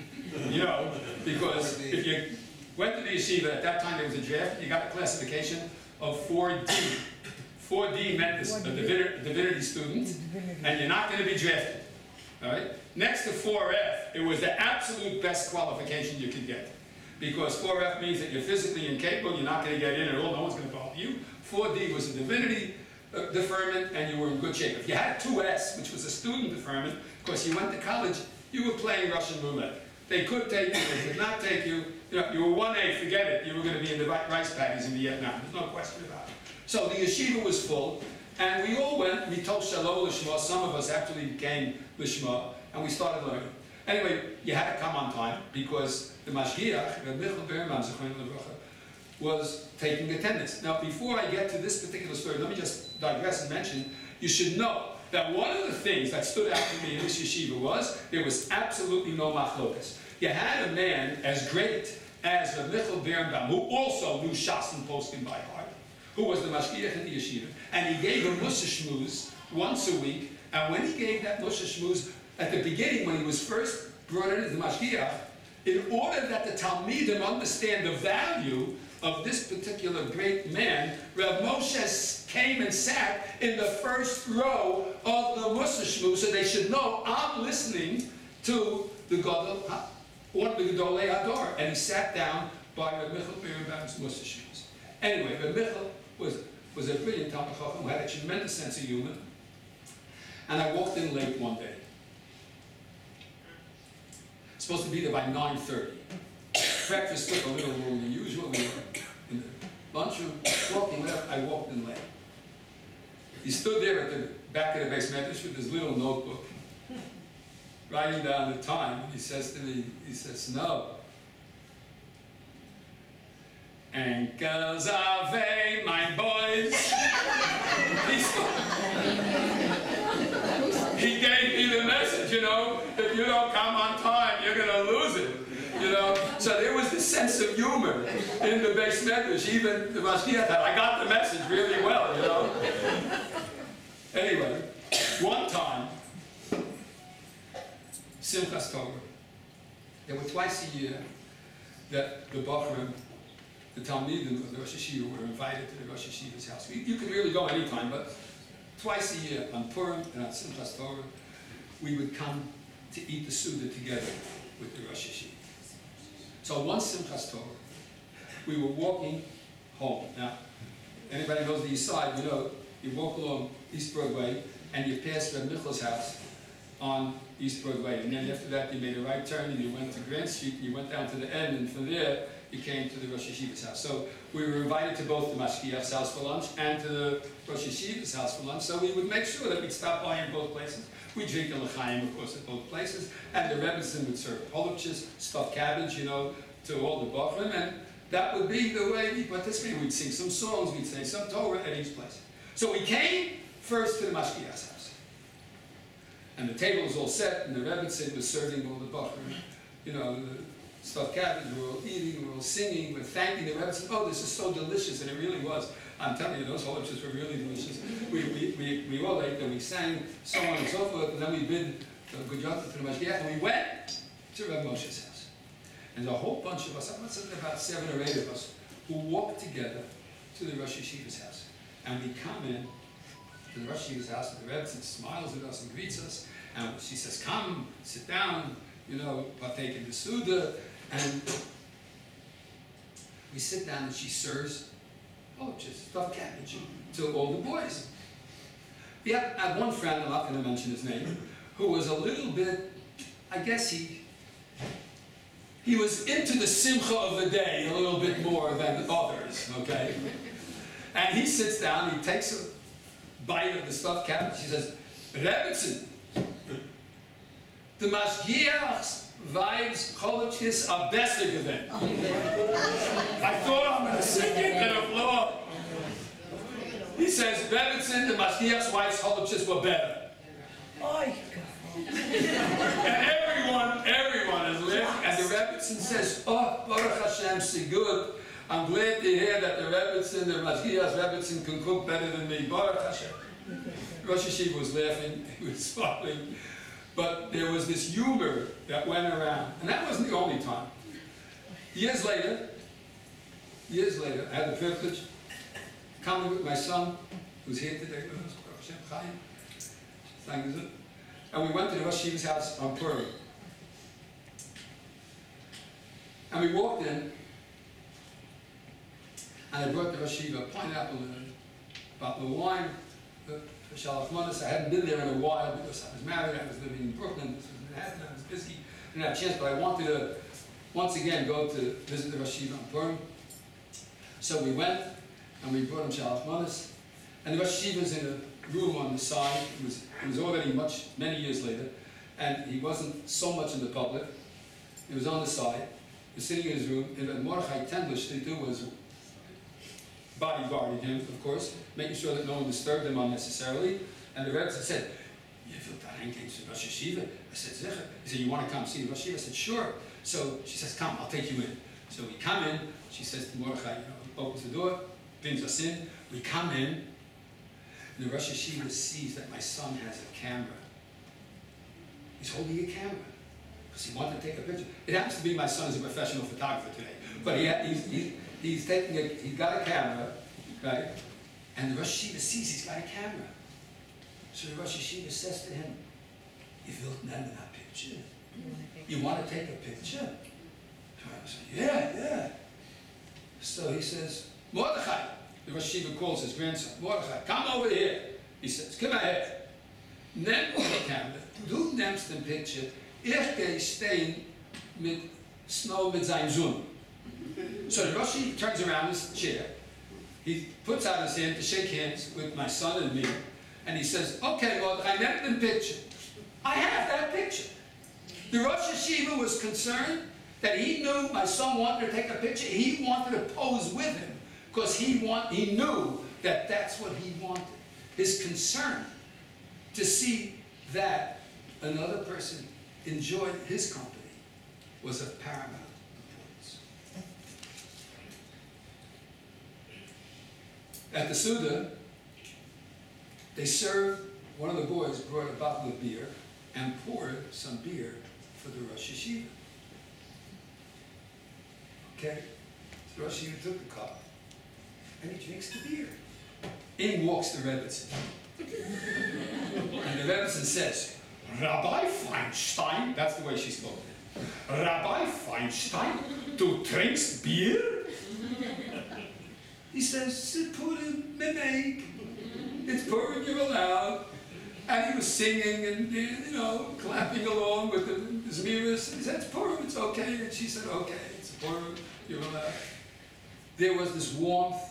you know, because if you went to the yeshiva, at that time there was a draft, you got a classification of 4D. 4D meant a divinity student, and you're not going to be drafted. All right? Next to 4F, it was the absolute best qualification you could get. Because 4F means that you're physically incapable, you're not going to get in at all, no one's going to bother you. 4D was a divinity deferment, and you were in good shape. If you had 2S, which was a student deferment, of course you went to college, you were playing Russian roulette. They could take you, they could not take you. You know, you were 1A, forget it, you were going to be in the rice paddies in Vietnam. There's no question about it. So the yeshiva was full, and we all went, we told Shalom Lishma, some of us actually became Lishma, and we started learning. Anyway, you had to come on time, because the Mashgiach, Rabbi Berman, was taking attendance. Now, before I get to this particular story, let me just digress and mention, you should know that one of the things that stood out to me in this yeshiva was there was absolutely no machlokas. You had a man as great as Michael Birnbaum, who also knew Shas and Poskim by heart, who was the mashgiach in the yeshiva, and he gave a Moshe shmuz once a week, and when he gave that Moshe shmuz, at the beginning, when he was first brought in as the mashgiach, in order that the Talmidim understand the value of this particular great man, Rav Moshe came and sat in the first row of the Mussar Shmuz, so they should know I'm listening to the Gadol, one of the Gedolei Hador, and he sat down by Rav Michal Birnbaum's Mussar Shmuz. Anyway, Rav Michal was a brilliant Talmid Chacham who had a tremendous sense of humor, and I walked in late one day. Supposed to be there by 9:30. Breakfast took a little longer than usual. We were in the lunchroom, walking left, I walked in late. He stood there at the back of the base medrash with his little notebook, writing down the time, and he says to me, he says, no. Ankles Ave, my boys. He gave me the message, you know, if you don't come on time, you're going to lose it. You know, so there was this sense of humor in the base medrash. Even the mashgiach thought, I got the message really well, you know. Anyway, one time, Simchas Torah, there were twice a year that the Bachrim, the Talmidim of the Rosh Yeshiva were invited to the Rosh Yeshiva's house. You could really go anytime, but twice a year, on Purim and on Simchas Torah, we would come to eat the Suda together with the Rosh Yeshiva. So one Simchas Torah, we were walking home. Now, anybody knows the East Side, you know, you walk along East Broadway and you pass Reb Michel's house on East Broadway. And then after that, you made a right turn and you went to Grand Street and you went down to the end, and from there, you came to the Rosh Yeshiva's house. So we were invited to both the Mashgiach's house for lunch and to the Rosh Yeshiva's house for lunch. So we would make sure that we'd stop by in both places. We'd drink the l'chaim, of course, at both places. And the Rebbetzin would serve holubchis, stuffed cabbage, you know, to all the Bachrim. And that would be the way we participated. We'd sing some songs, we'd say some Torah at each place. So we came first to the Mashgiach's house. And the table was all set, and the Rebbetzin was serving all the Bachrim, you know, the stuffed cabbage, we were all eating, we were all singing, we were thanking the Rebbe. Oh, this is so delicious, and it really was. I'm telling you, those holubchis were really delicious. We all ate them, we sang, so on and so forth, and then we bid good job to the Mashgiach, and we went to Reb Moshe's house. And a whole bunch of us, I must have about 7 or 8 of us, who walked together to the Rosh Yeshiva's house. And we come in to the Rosh Yeshiva's house, and the Rebbe smiles at us and greets us, and she says, come, sit down, you know, partake in the Suda. And we sit down and she serves just stuffed cabbage to all the boys. We had one friend, I'm not going to mention his name, who was a little bit, I guess he was into the simcha of the day a little bit more than others, okay? And he sits down, he takes a bite of the stuffed cabbage. She says, Rebbetzin, the Mashgiach's wives Cholotchis are bester gewesen. I thought I'm going to sink into the floor. He says, Rebbetzin, the Mashgiach's wives Cholotchis were better. Oy, And everyone is laughing. And the Rebbetzin says, oh, Baruch Hashem, so good. I'm glad to hear that the Rebbetzin, the Mashgiach's Rebbetzin can cook better than me. Baruch Hashem. Rosh Hashiva was laughing, he was smiling. But there was this humor that went around. And that wasn't the only time. Years later, I had the privilege of coming with my son, who's here today with us, Baruch Hashem Chaim. Thank you. And we went to the Rosh Hashiva's house on Purim. And we walked in, and I brought the Rosh Hashiva pineapple and a bottle of wine for Shalach Manas. I hadn't been there in a while because I was married, I was living in Brooklyn, this was Manhattan, I was busy, didn't have a chance, but I wanted to once again go to visit the Rosh Hashiva on Purim. So we went, and we brought him Shalach Manas, and the Rosh Hashiva was in a room on the side. It was already many years later, and he wasn't so much in the public. He was on the side. He was sitting in his room, and what Mordechai Tendlish to do was bodyguarding him, of course, making sure that no one disturbed him unnecessarily. And the Rebbe said, "You feel dying to Rosh Hashiva?" I said, "Zicher." He said, "You want to come see the Rosh Hashiva?" I said, "Sure." So she says, "Come, I'll take you in." So we come in. She says to Mordechai, he opens the door, brings us in. We come in. And the Rosh Hashiva sees that my son has a camera. He's holding a camera because he wanted to take a picture. It happens to be my son is a professional photographer today, but he's got a camera, right? And the Rosh Hashiva sees he's got a camera. So the Rosh Hashiva says to him, "You will name that picture? You want to take a picture?" So I said, "Yeah." So he says, "Mordechai." The Rosh Hashiva calls his grandson, "Mordechai, come over here." He says, "Come ahead. Nimm die Kamera. Du nimmst den Picture. Ich gehe stehen mit Snow mit seinem Sohn." So the Rosh Hashiva turns around his chair. He puts out his hand to shake hands with my son and me. And he says, "Okay, Mordechai, nimm den Picture." I have that picture. The Rosh Hashiva was concerned that he knew my son wanted to take a picture. He wanted to pose with him. Because he knew that that's what he wanted. His concern to see that another person enjoyed his company was of paramount importance. At the Suda, they served, one of the boys brought a bottle of beer and poured some beer for the Rosh Hashiva. Okay? So the Rosh Hashiva took the cup, and he drinks the beer. In walks the Rebbetzin. And the Rebbetzin says, "Rabbi Feinstein," that's the way she spoke. "Rabbi Feinstein, du trinkst beer?" He says, "Purim memeg. It's Purim, you're allowed." And he was singing and, clapping along with the Zmiris. He said, "It's Purim, it's okay." And she said, "Okay, it's Purim, you're allowed." There was this warmth,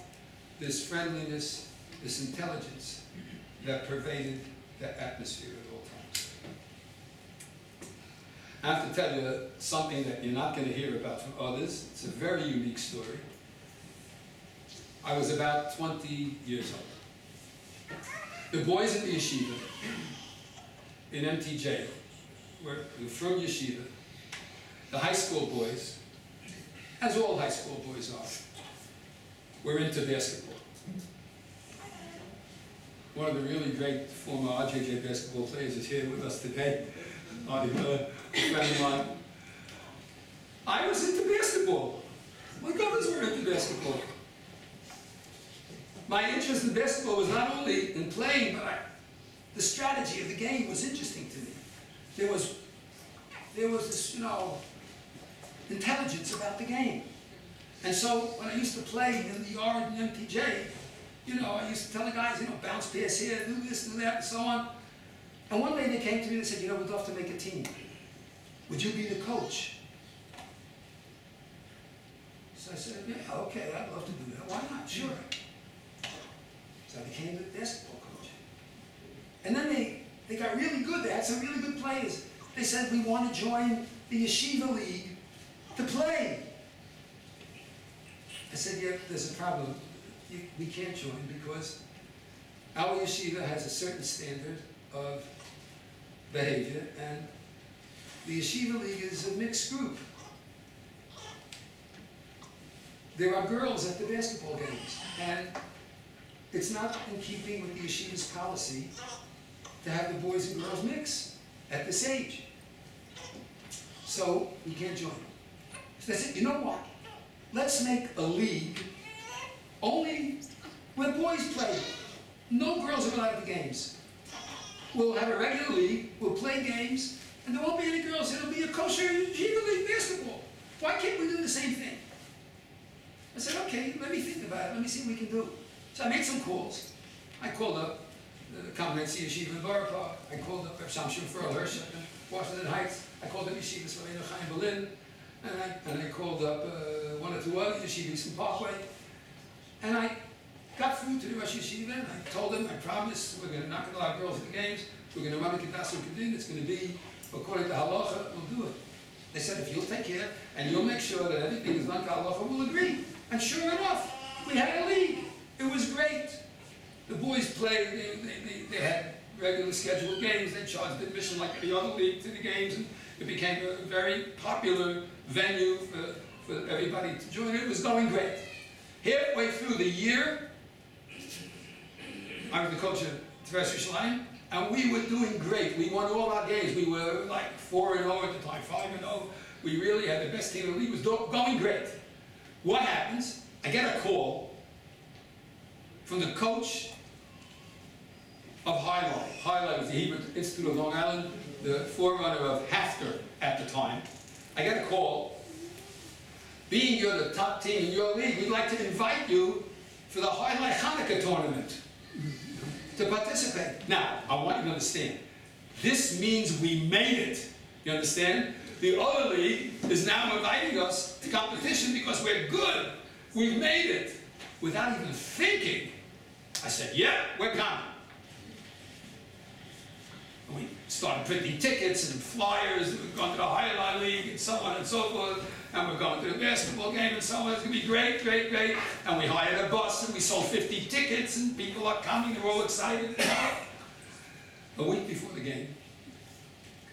this friendliness, this intelligence that pervaded that atmosphere at all times. I have to tell you something that you're not going to hear about from others. It's a very unique story. I was about 20 years old. The boys in the yeshiva in MTJ were from yeshiva. The high school boys, as all high school boys are, were into basketball. One of the really great former RJJ basketball players is here with us today, Marty Miller, a friend of mine. I was into basketball. My brothers were into basketball. My interest in basketball was not only in playing, but the strategy of the game was interesting to me. There was this, intelligence about the game. And so when I used to play in the yard in MTJ, I used to tell the guys, bounce pass here, do this, do that, and so on. And one day they came to me and said, we'd love to make a team. Would you be the coach? So I said, yeah, okay, I'd love to do that. Why not? Sure. So I became the basketball coach. And then they got really good. They had some really good players. They said, we want to join the Yeshiva League to play. I said, yeah, there's a problem. We can't join because our yeshiva has a certain standard of behavior, and the Yeshiva League is a mixed group. There are girls at the basketball games, and it's not in keeping with the yeshiva's policy to have the boys and girls mix at this age. So we can't join. So they said, you know what? Let's make a league only where boys play. No girls are allowed at the games. We'll have a regular league, we'll play games, and there won't be any girls. It'll be a kosher yeshiva league basketball. Why can't we do the same thing? I said, okay, let me think about it. Let me see what we can do. So I made some calls. I called up the Competency Yeshiva in Borough Park. I called up Shamshon Furl Hirsch in Washington Heights. I called up Yeshivas Lorena Chaim Berlin. And I called up one or two other yeshivas in Parkway. And I got through to the Rosh Yeshiva, and I told them, I promise, we're going to not allow girls at the games. We're going to run a Kedas Kedin. It's going to be according to halacha. We'll do it. They said, if you'll take care and you'll make sure that everything is done to halacha, we'll agree. And sure enough, we had a league. It was great. The boys played. They had regular scheduled games. They charged admission like any other league to the games, and it became a very popular venue for everybody to join. It was going great. Halfway through the year, I was the coach of Tveres Yerushalayim, and we were doing great. We won all our games. We were like 4-0 at the time, 5-0. We really had the best team in the league. It was going great. What happens? I get a call from the coach of Highlight. Highlight was the Hebrew Institute of Long Island, the forerunner of Hafter at the time. I get a call. Being you're the top team in your league, we'd like to invite you for the Highlight Hanukkah tournament to participate. Now, I want you to understand, this means we made it. You understand? The other league is now inviting us to competition because we're good. We've made it. Without even thinking, I said, yeah, we're coming. And we started printing tickets and flyers, and we're going to the Highlight League and so on and so forth, and we're going to the basketball game and so on. It's going to be great, great, great. And we hired a bus and we sold 50 tickets and people are coming, they're all excited. A week before the game,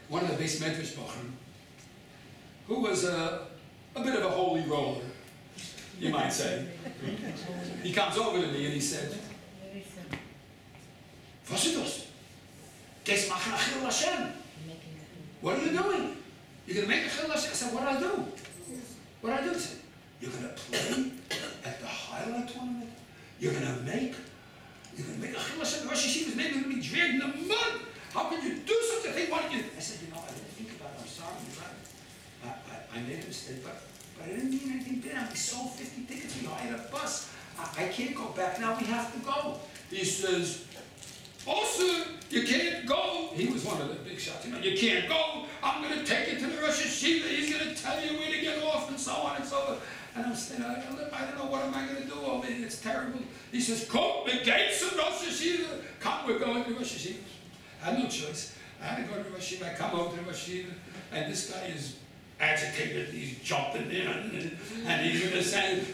one of the base mentors, who was a bit of a holy roller, you might say. He comes over to me and he said, "Was ist das? Gehst machen a chil Hashem." What are you doing? You're going to make a chil Hashem? I said, what do I do? What do I do? He said, you're going to play at the Highlight tournament? You're going to make a chil Hashem? The Rosh Yeshiva is maybe going to be dragged in the mud. How can you do such a thing? Why did you? I said, I didn't think about it. I'm sorry. You're right. I made a mistake, but I didn't mean anything bad. We sold 50 tickets. We hired a bus. I can't go back now. We have to go. He says, "Also, you can't go." He was one of the big shots. You can't go. I'm going to take you to the Rosh Yeshiva. He's going to tell you where to get off and so on and so forth. And I'm saying, I don't know, what am I going to do? Oh, man, it's terrible. He says, "Come, the gates of Rosh Yeshiva. Come, we're going to Rosh Yeshiva." I had no choice. I had to go to Rosh Yeshiva. I come over to Rosh Yeshiva, and this guy is agitated. He's jumping in, and he's going to say,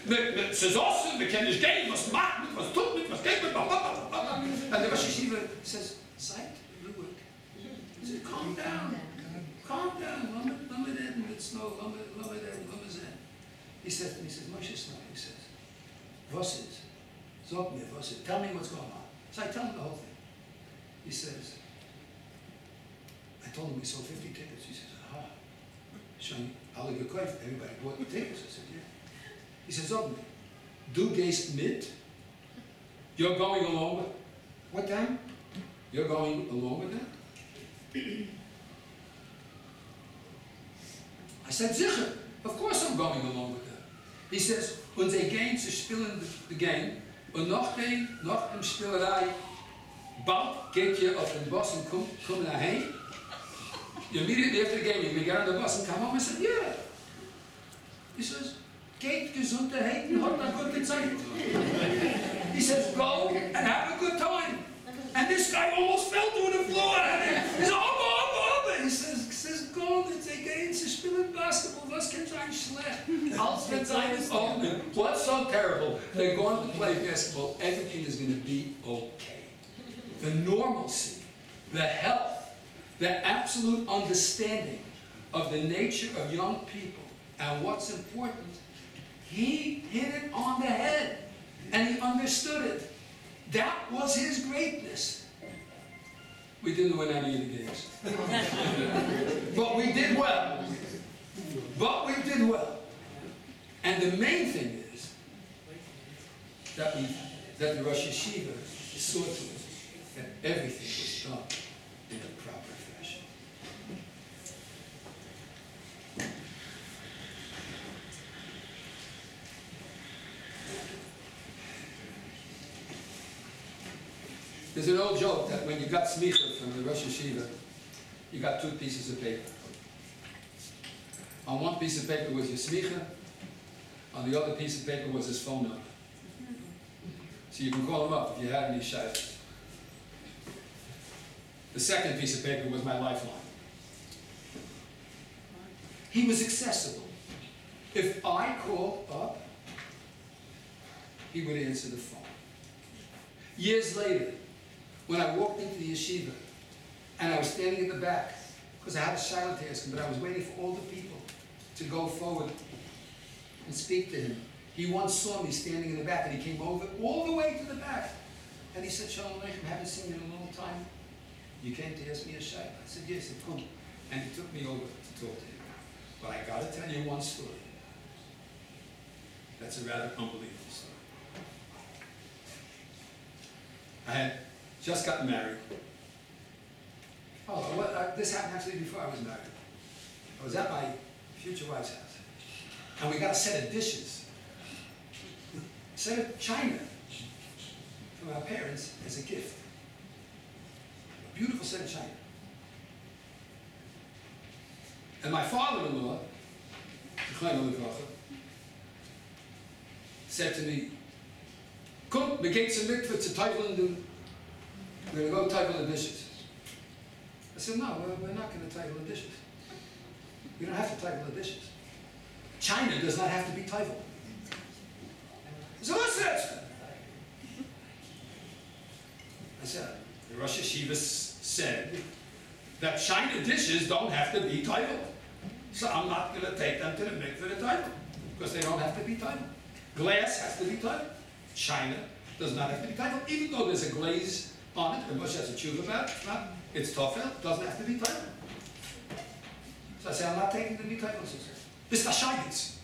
"Says also, the Kennish game was marked, was took, was gave, blah, blah, blah, blah." And the Rosh Yeshiva says, "Zeit, ruhig." He said, "Calm down, calm down. Lamed in, it's no, lamed in." He says, "Moshe Snow," he says, "Was ist? Sag mir, was ist? Tell me what's going on." So I tell him the whole thing. He says, I told him we sold 50 tickets. He says, "Aha. Showing alle gekauft. Everybody bought the tickets." I said, "Yeah." He says, "Sag mir, du gehst mit? You're going along with them? You're going along with them?" I said, "Sicher. Of course I'm going along with them." He says, "Und sie gehen zu spielen the game, und noch im Spielerei, bald geht ihr auf den Bus und kommt nach Hause. Immediately after the game, you can get on the bus and come home." I said, "Yeah." He says, "Geht gesund daheim, hat eine gute Zeit." He says, "Go and have a good time." And this guy almost fell to it floor. He says, He says, go, they gehen zu spielen basketball. Was kann sein schlecht? Als wenn seines open. What's so terrible? They're going to play basketball. Everything is going to be okay. The normalcy, the health, the absolute understanding of the nature of young people and what's important, he hit it on the head and he understood it. That was his greatness. We didn't win any of the games. But we did well. And the main thing is that the Rosh Yeshiva saw to it that everything was done in a proper fashion. There's an old joke that when you got smicha from the Rosh Yeshiva, you got 2 pieces of paper. On one piece of paper was your smicha, on the other piece of paper was his phone number. So you can call him up if you have any shilas. The second piece of paper was my lifeline. He was accessible. If I called up, he would answer the phone. Years later, when I walked into the yeshiva, and I was standing in the back, because I had a shilah to ask him, but I was waiting for all the people to go forward and speak to him. He once saw me standing in the back, and he came over all the way to the back. And he said, Shalom Aleichem, haven't seen you in a long time. You came to ask me a shilah? I said, yes. He said, come. And he took me over to talk to him. But I got to tell you one story. That's a rather unbelievable story. I had just gotten married. This happened actually before I was married. I was at my future wife's house. And we got a set of dishes. A set of china from our parents as a gift. A beautiful set of china. And my father-in-law, said to me, "Come, we get some mikvah to title and we're going to go title the dishes." I said, "No, we're not going to title the dishes. We don't have to title the dishes. China does not have to be titled." So what's that? I said, the Rosh Yeshiva said that China dishes don't have to be titled. So I'm not going to take them to the mikveh to title, because they don't have to be titled. Glass has to be titled. China does not have to be titled, even though there's a glaze on it. The Moshe has a tshuva about it. It's tofel, doesn't have to be titled. So I said, I'm not taking the new titles. This is the Shagins.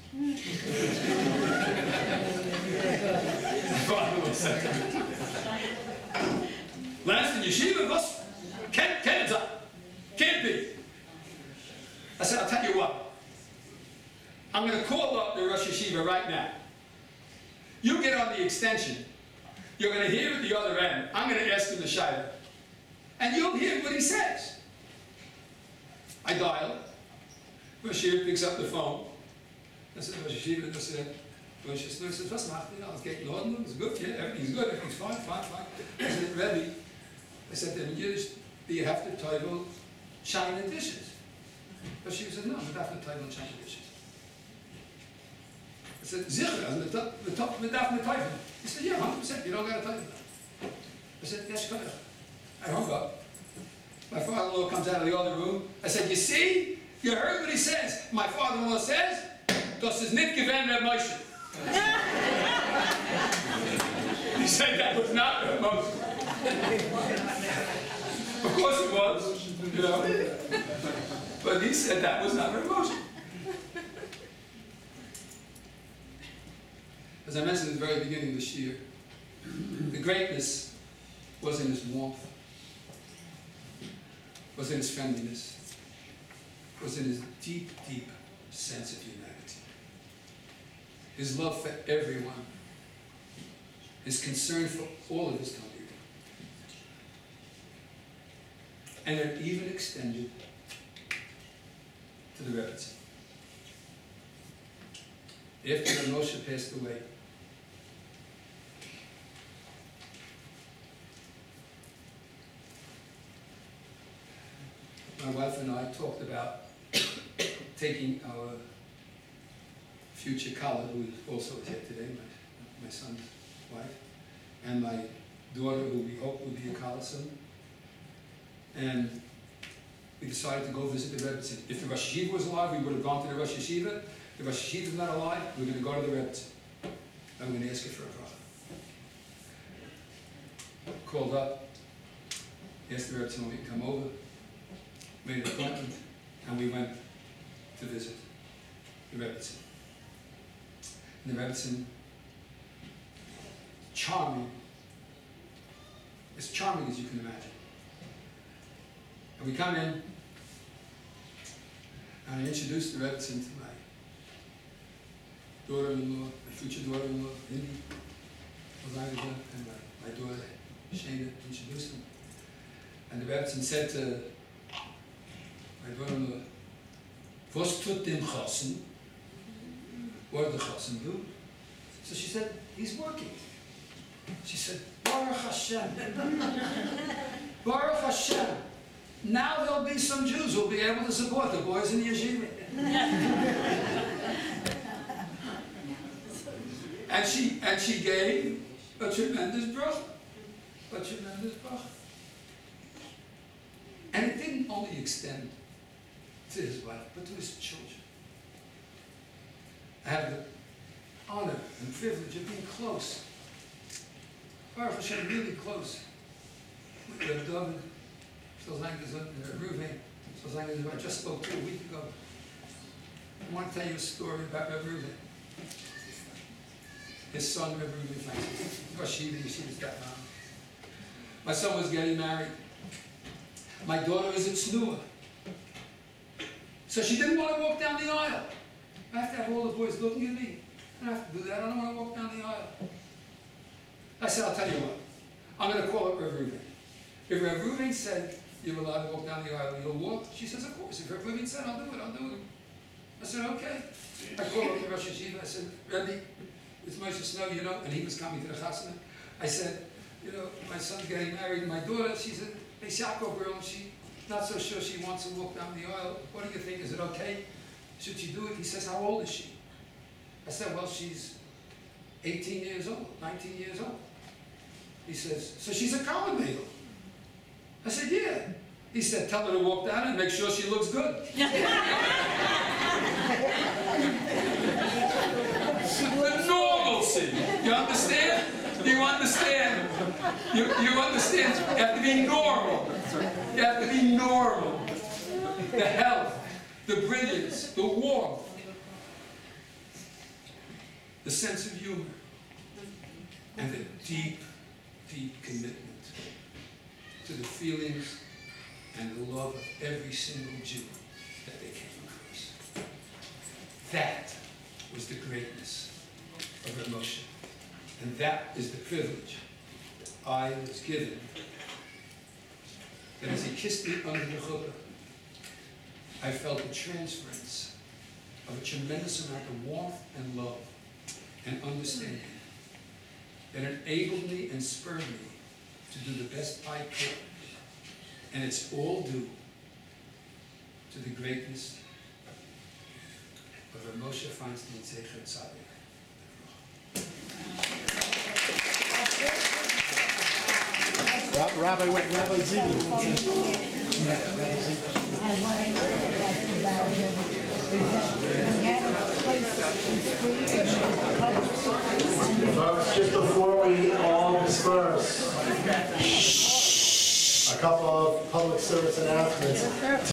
Last in yeshiva, was can't be. I said, I'll tell you what. I'm going to call up the Rosh Yeshiva right now. You get on the extension. You're going to hear at the other end. I'm going to ask him the shayla. And you'll hear what he says. I dial. Rosh Yeshiva picks up the phone. I said, Rosh Yeshiva, I said, Rosh Yeshiva says, what's macht ihr? It's getting on. It's good. Yeah, everything's good. Everything's fine. I said, Rabbi, I said to him, do you have to title china dishes? Rosh Yeshiva said, no, we don't have to title china dishes. I said, Zichra, the top of the title. He said, yeah, 100%, you don't got to title that. I said, yes, come here. I hung up. My father-in-law comes out of the other room. I said, you see? You heard what he says. My father-in-law says, das ist nicht gewesen, Reb Moshe. He said that was not Reb Moshe. Of course it was, you know. But he said that was not Reb Moshe. As I mentioned at the very beginning of this year, the greatness was in his warmth, was in his friendliness, was in his deep, deep sense of humanity. His love for everyone, his concern for all of his community. And it even extended to the Rebbetzin. After Moshe passed away, I talked about taking our future Kala, who is also here today, my son's wife, and my daughter, who we hope will be a Kala soon. And we decided to go visit the Rebbetzin. If the Rosh Yeshiva was alive, we would have gone to the Rosh Yeshiva. If the Rosh Yeshiva is not alive, we're going to go to the Rebbetzin. I'm going to ask her for a bracha. Called up, asked the Rebbetzin when we could come over, made an appointment, and we went to visit the Rebbetzin. And the Rebbetzin, charming, as charming as you can imagine. And we come in, and I introduced the Rebbetzin to my daughter-in-law, my future daughter-in-law, Indy, and my daughter, Shana, introduced him. And the Rebbetzin said to my daughter-in-law, "Was tut dem Chassan?" What did the Chassan do? So she said, "He's working." She said, "Baruch Hashem." Baruch Hashem. Now there'll be some Jews who'll be able to support the boys in the yeshiva. and she gave a tremendous bracha. A tremendous bracha. And it didn't only extend to his wife, but to his children. I have the honor and privilege of being close. Baruch Hashem, really close with Rabbi David. I just spoke to a week ago. I want to tell you a story about Rabbi Reuven. His son, Rabbi Reuven Feinstein. Rosh Yeshiva's got mom. My son was getting married. My daughter is a tznuah. So she didn't want to walk down the aisle. I have to have all the boys looking at me. I don't have to do that. I don't want to walk down the aisle. I said, I'll tell you what. I'm going to call up Rabbi Reuven. If Rabbi Reuven said, "You're allowed to walk down the aisle, you'll walk," she says, "Of course." If Rabbi Reuven said, "I'll do it, I'll do it." I said, "Okay." I called up the Rosh Yeshiva. I said, "Rabbi, it's Moshe Snow, you know," and he was coming to the chasana. I said, "You know, my son's getting married, and my daughter, she's a Beis Yaakov girl, and she's not so sure she wants to walk down the aisle. What do you think? Is it okay? Should she do it?" He says, "How old is she?" I said, "Well, she's 18 years old, 19 years old." He says, "So she's a college maid." I said, "Yeah." He said, "Tell her to walk down and make sure she looks good." The normalcy. You understand? You understand? You understand? You have to be normal. You have to be normal. The health, the brilliance, the warmth, the sense of humor, and the deep, deep commitment to the feelings and the love of every single Jew that they came across. That was the greatness of Rabbi Moshe. And that is the privilege that I was given. That as he kissed me under the chuppah, I felt a transference of a tremendous amount of warmth and love and understanding that enabled me and spurred me to do the best I could. And it's all due to the greatness of Rabbi Moshe Feinstein Zecher Tzaddik. Rabbi Ziegler. Folks, just before we all disperse, a couple of public service announcements.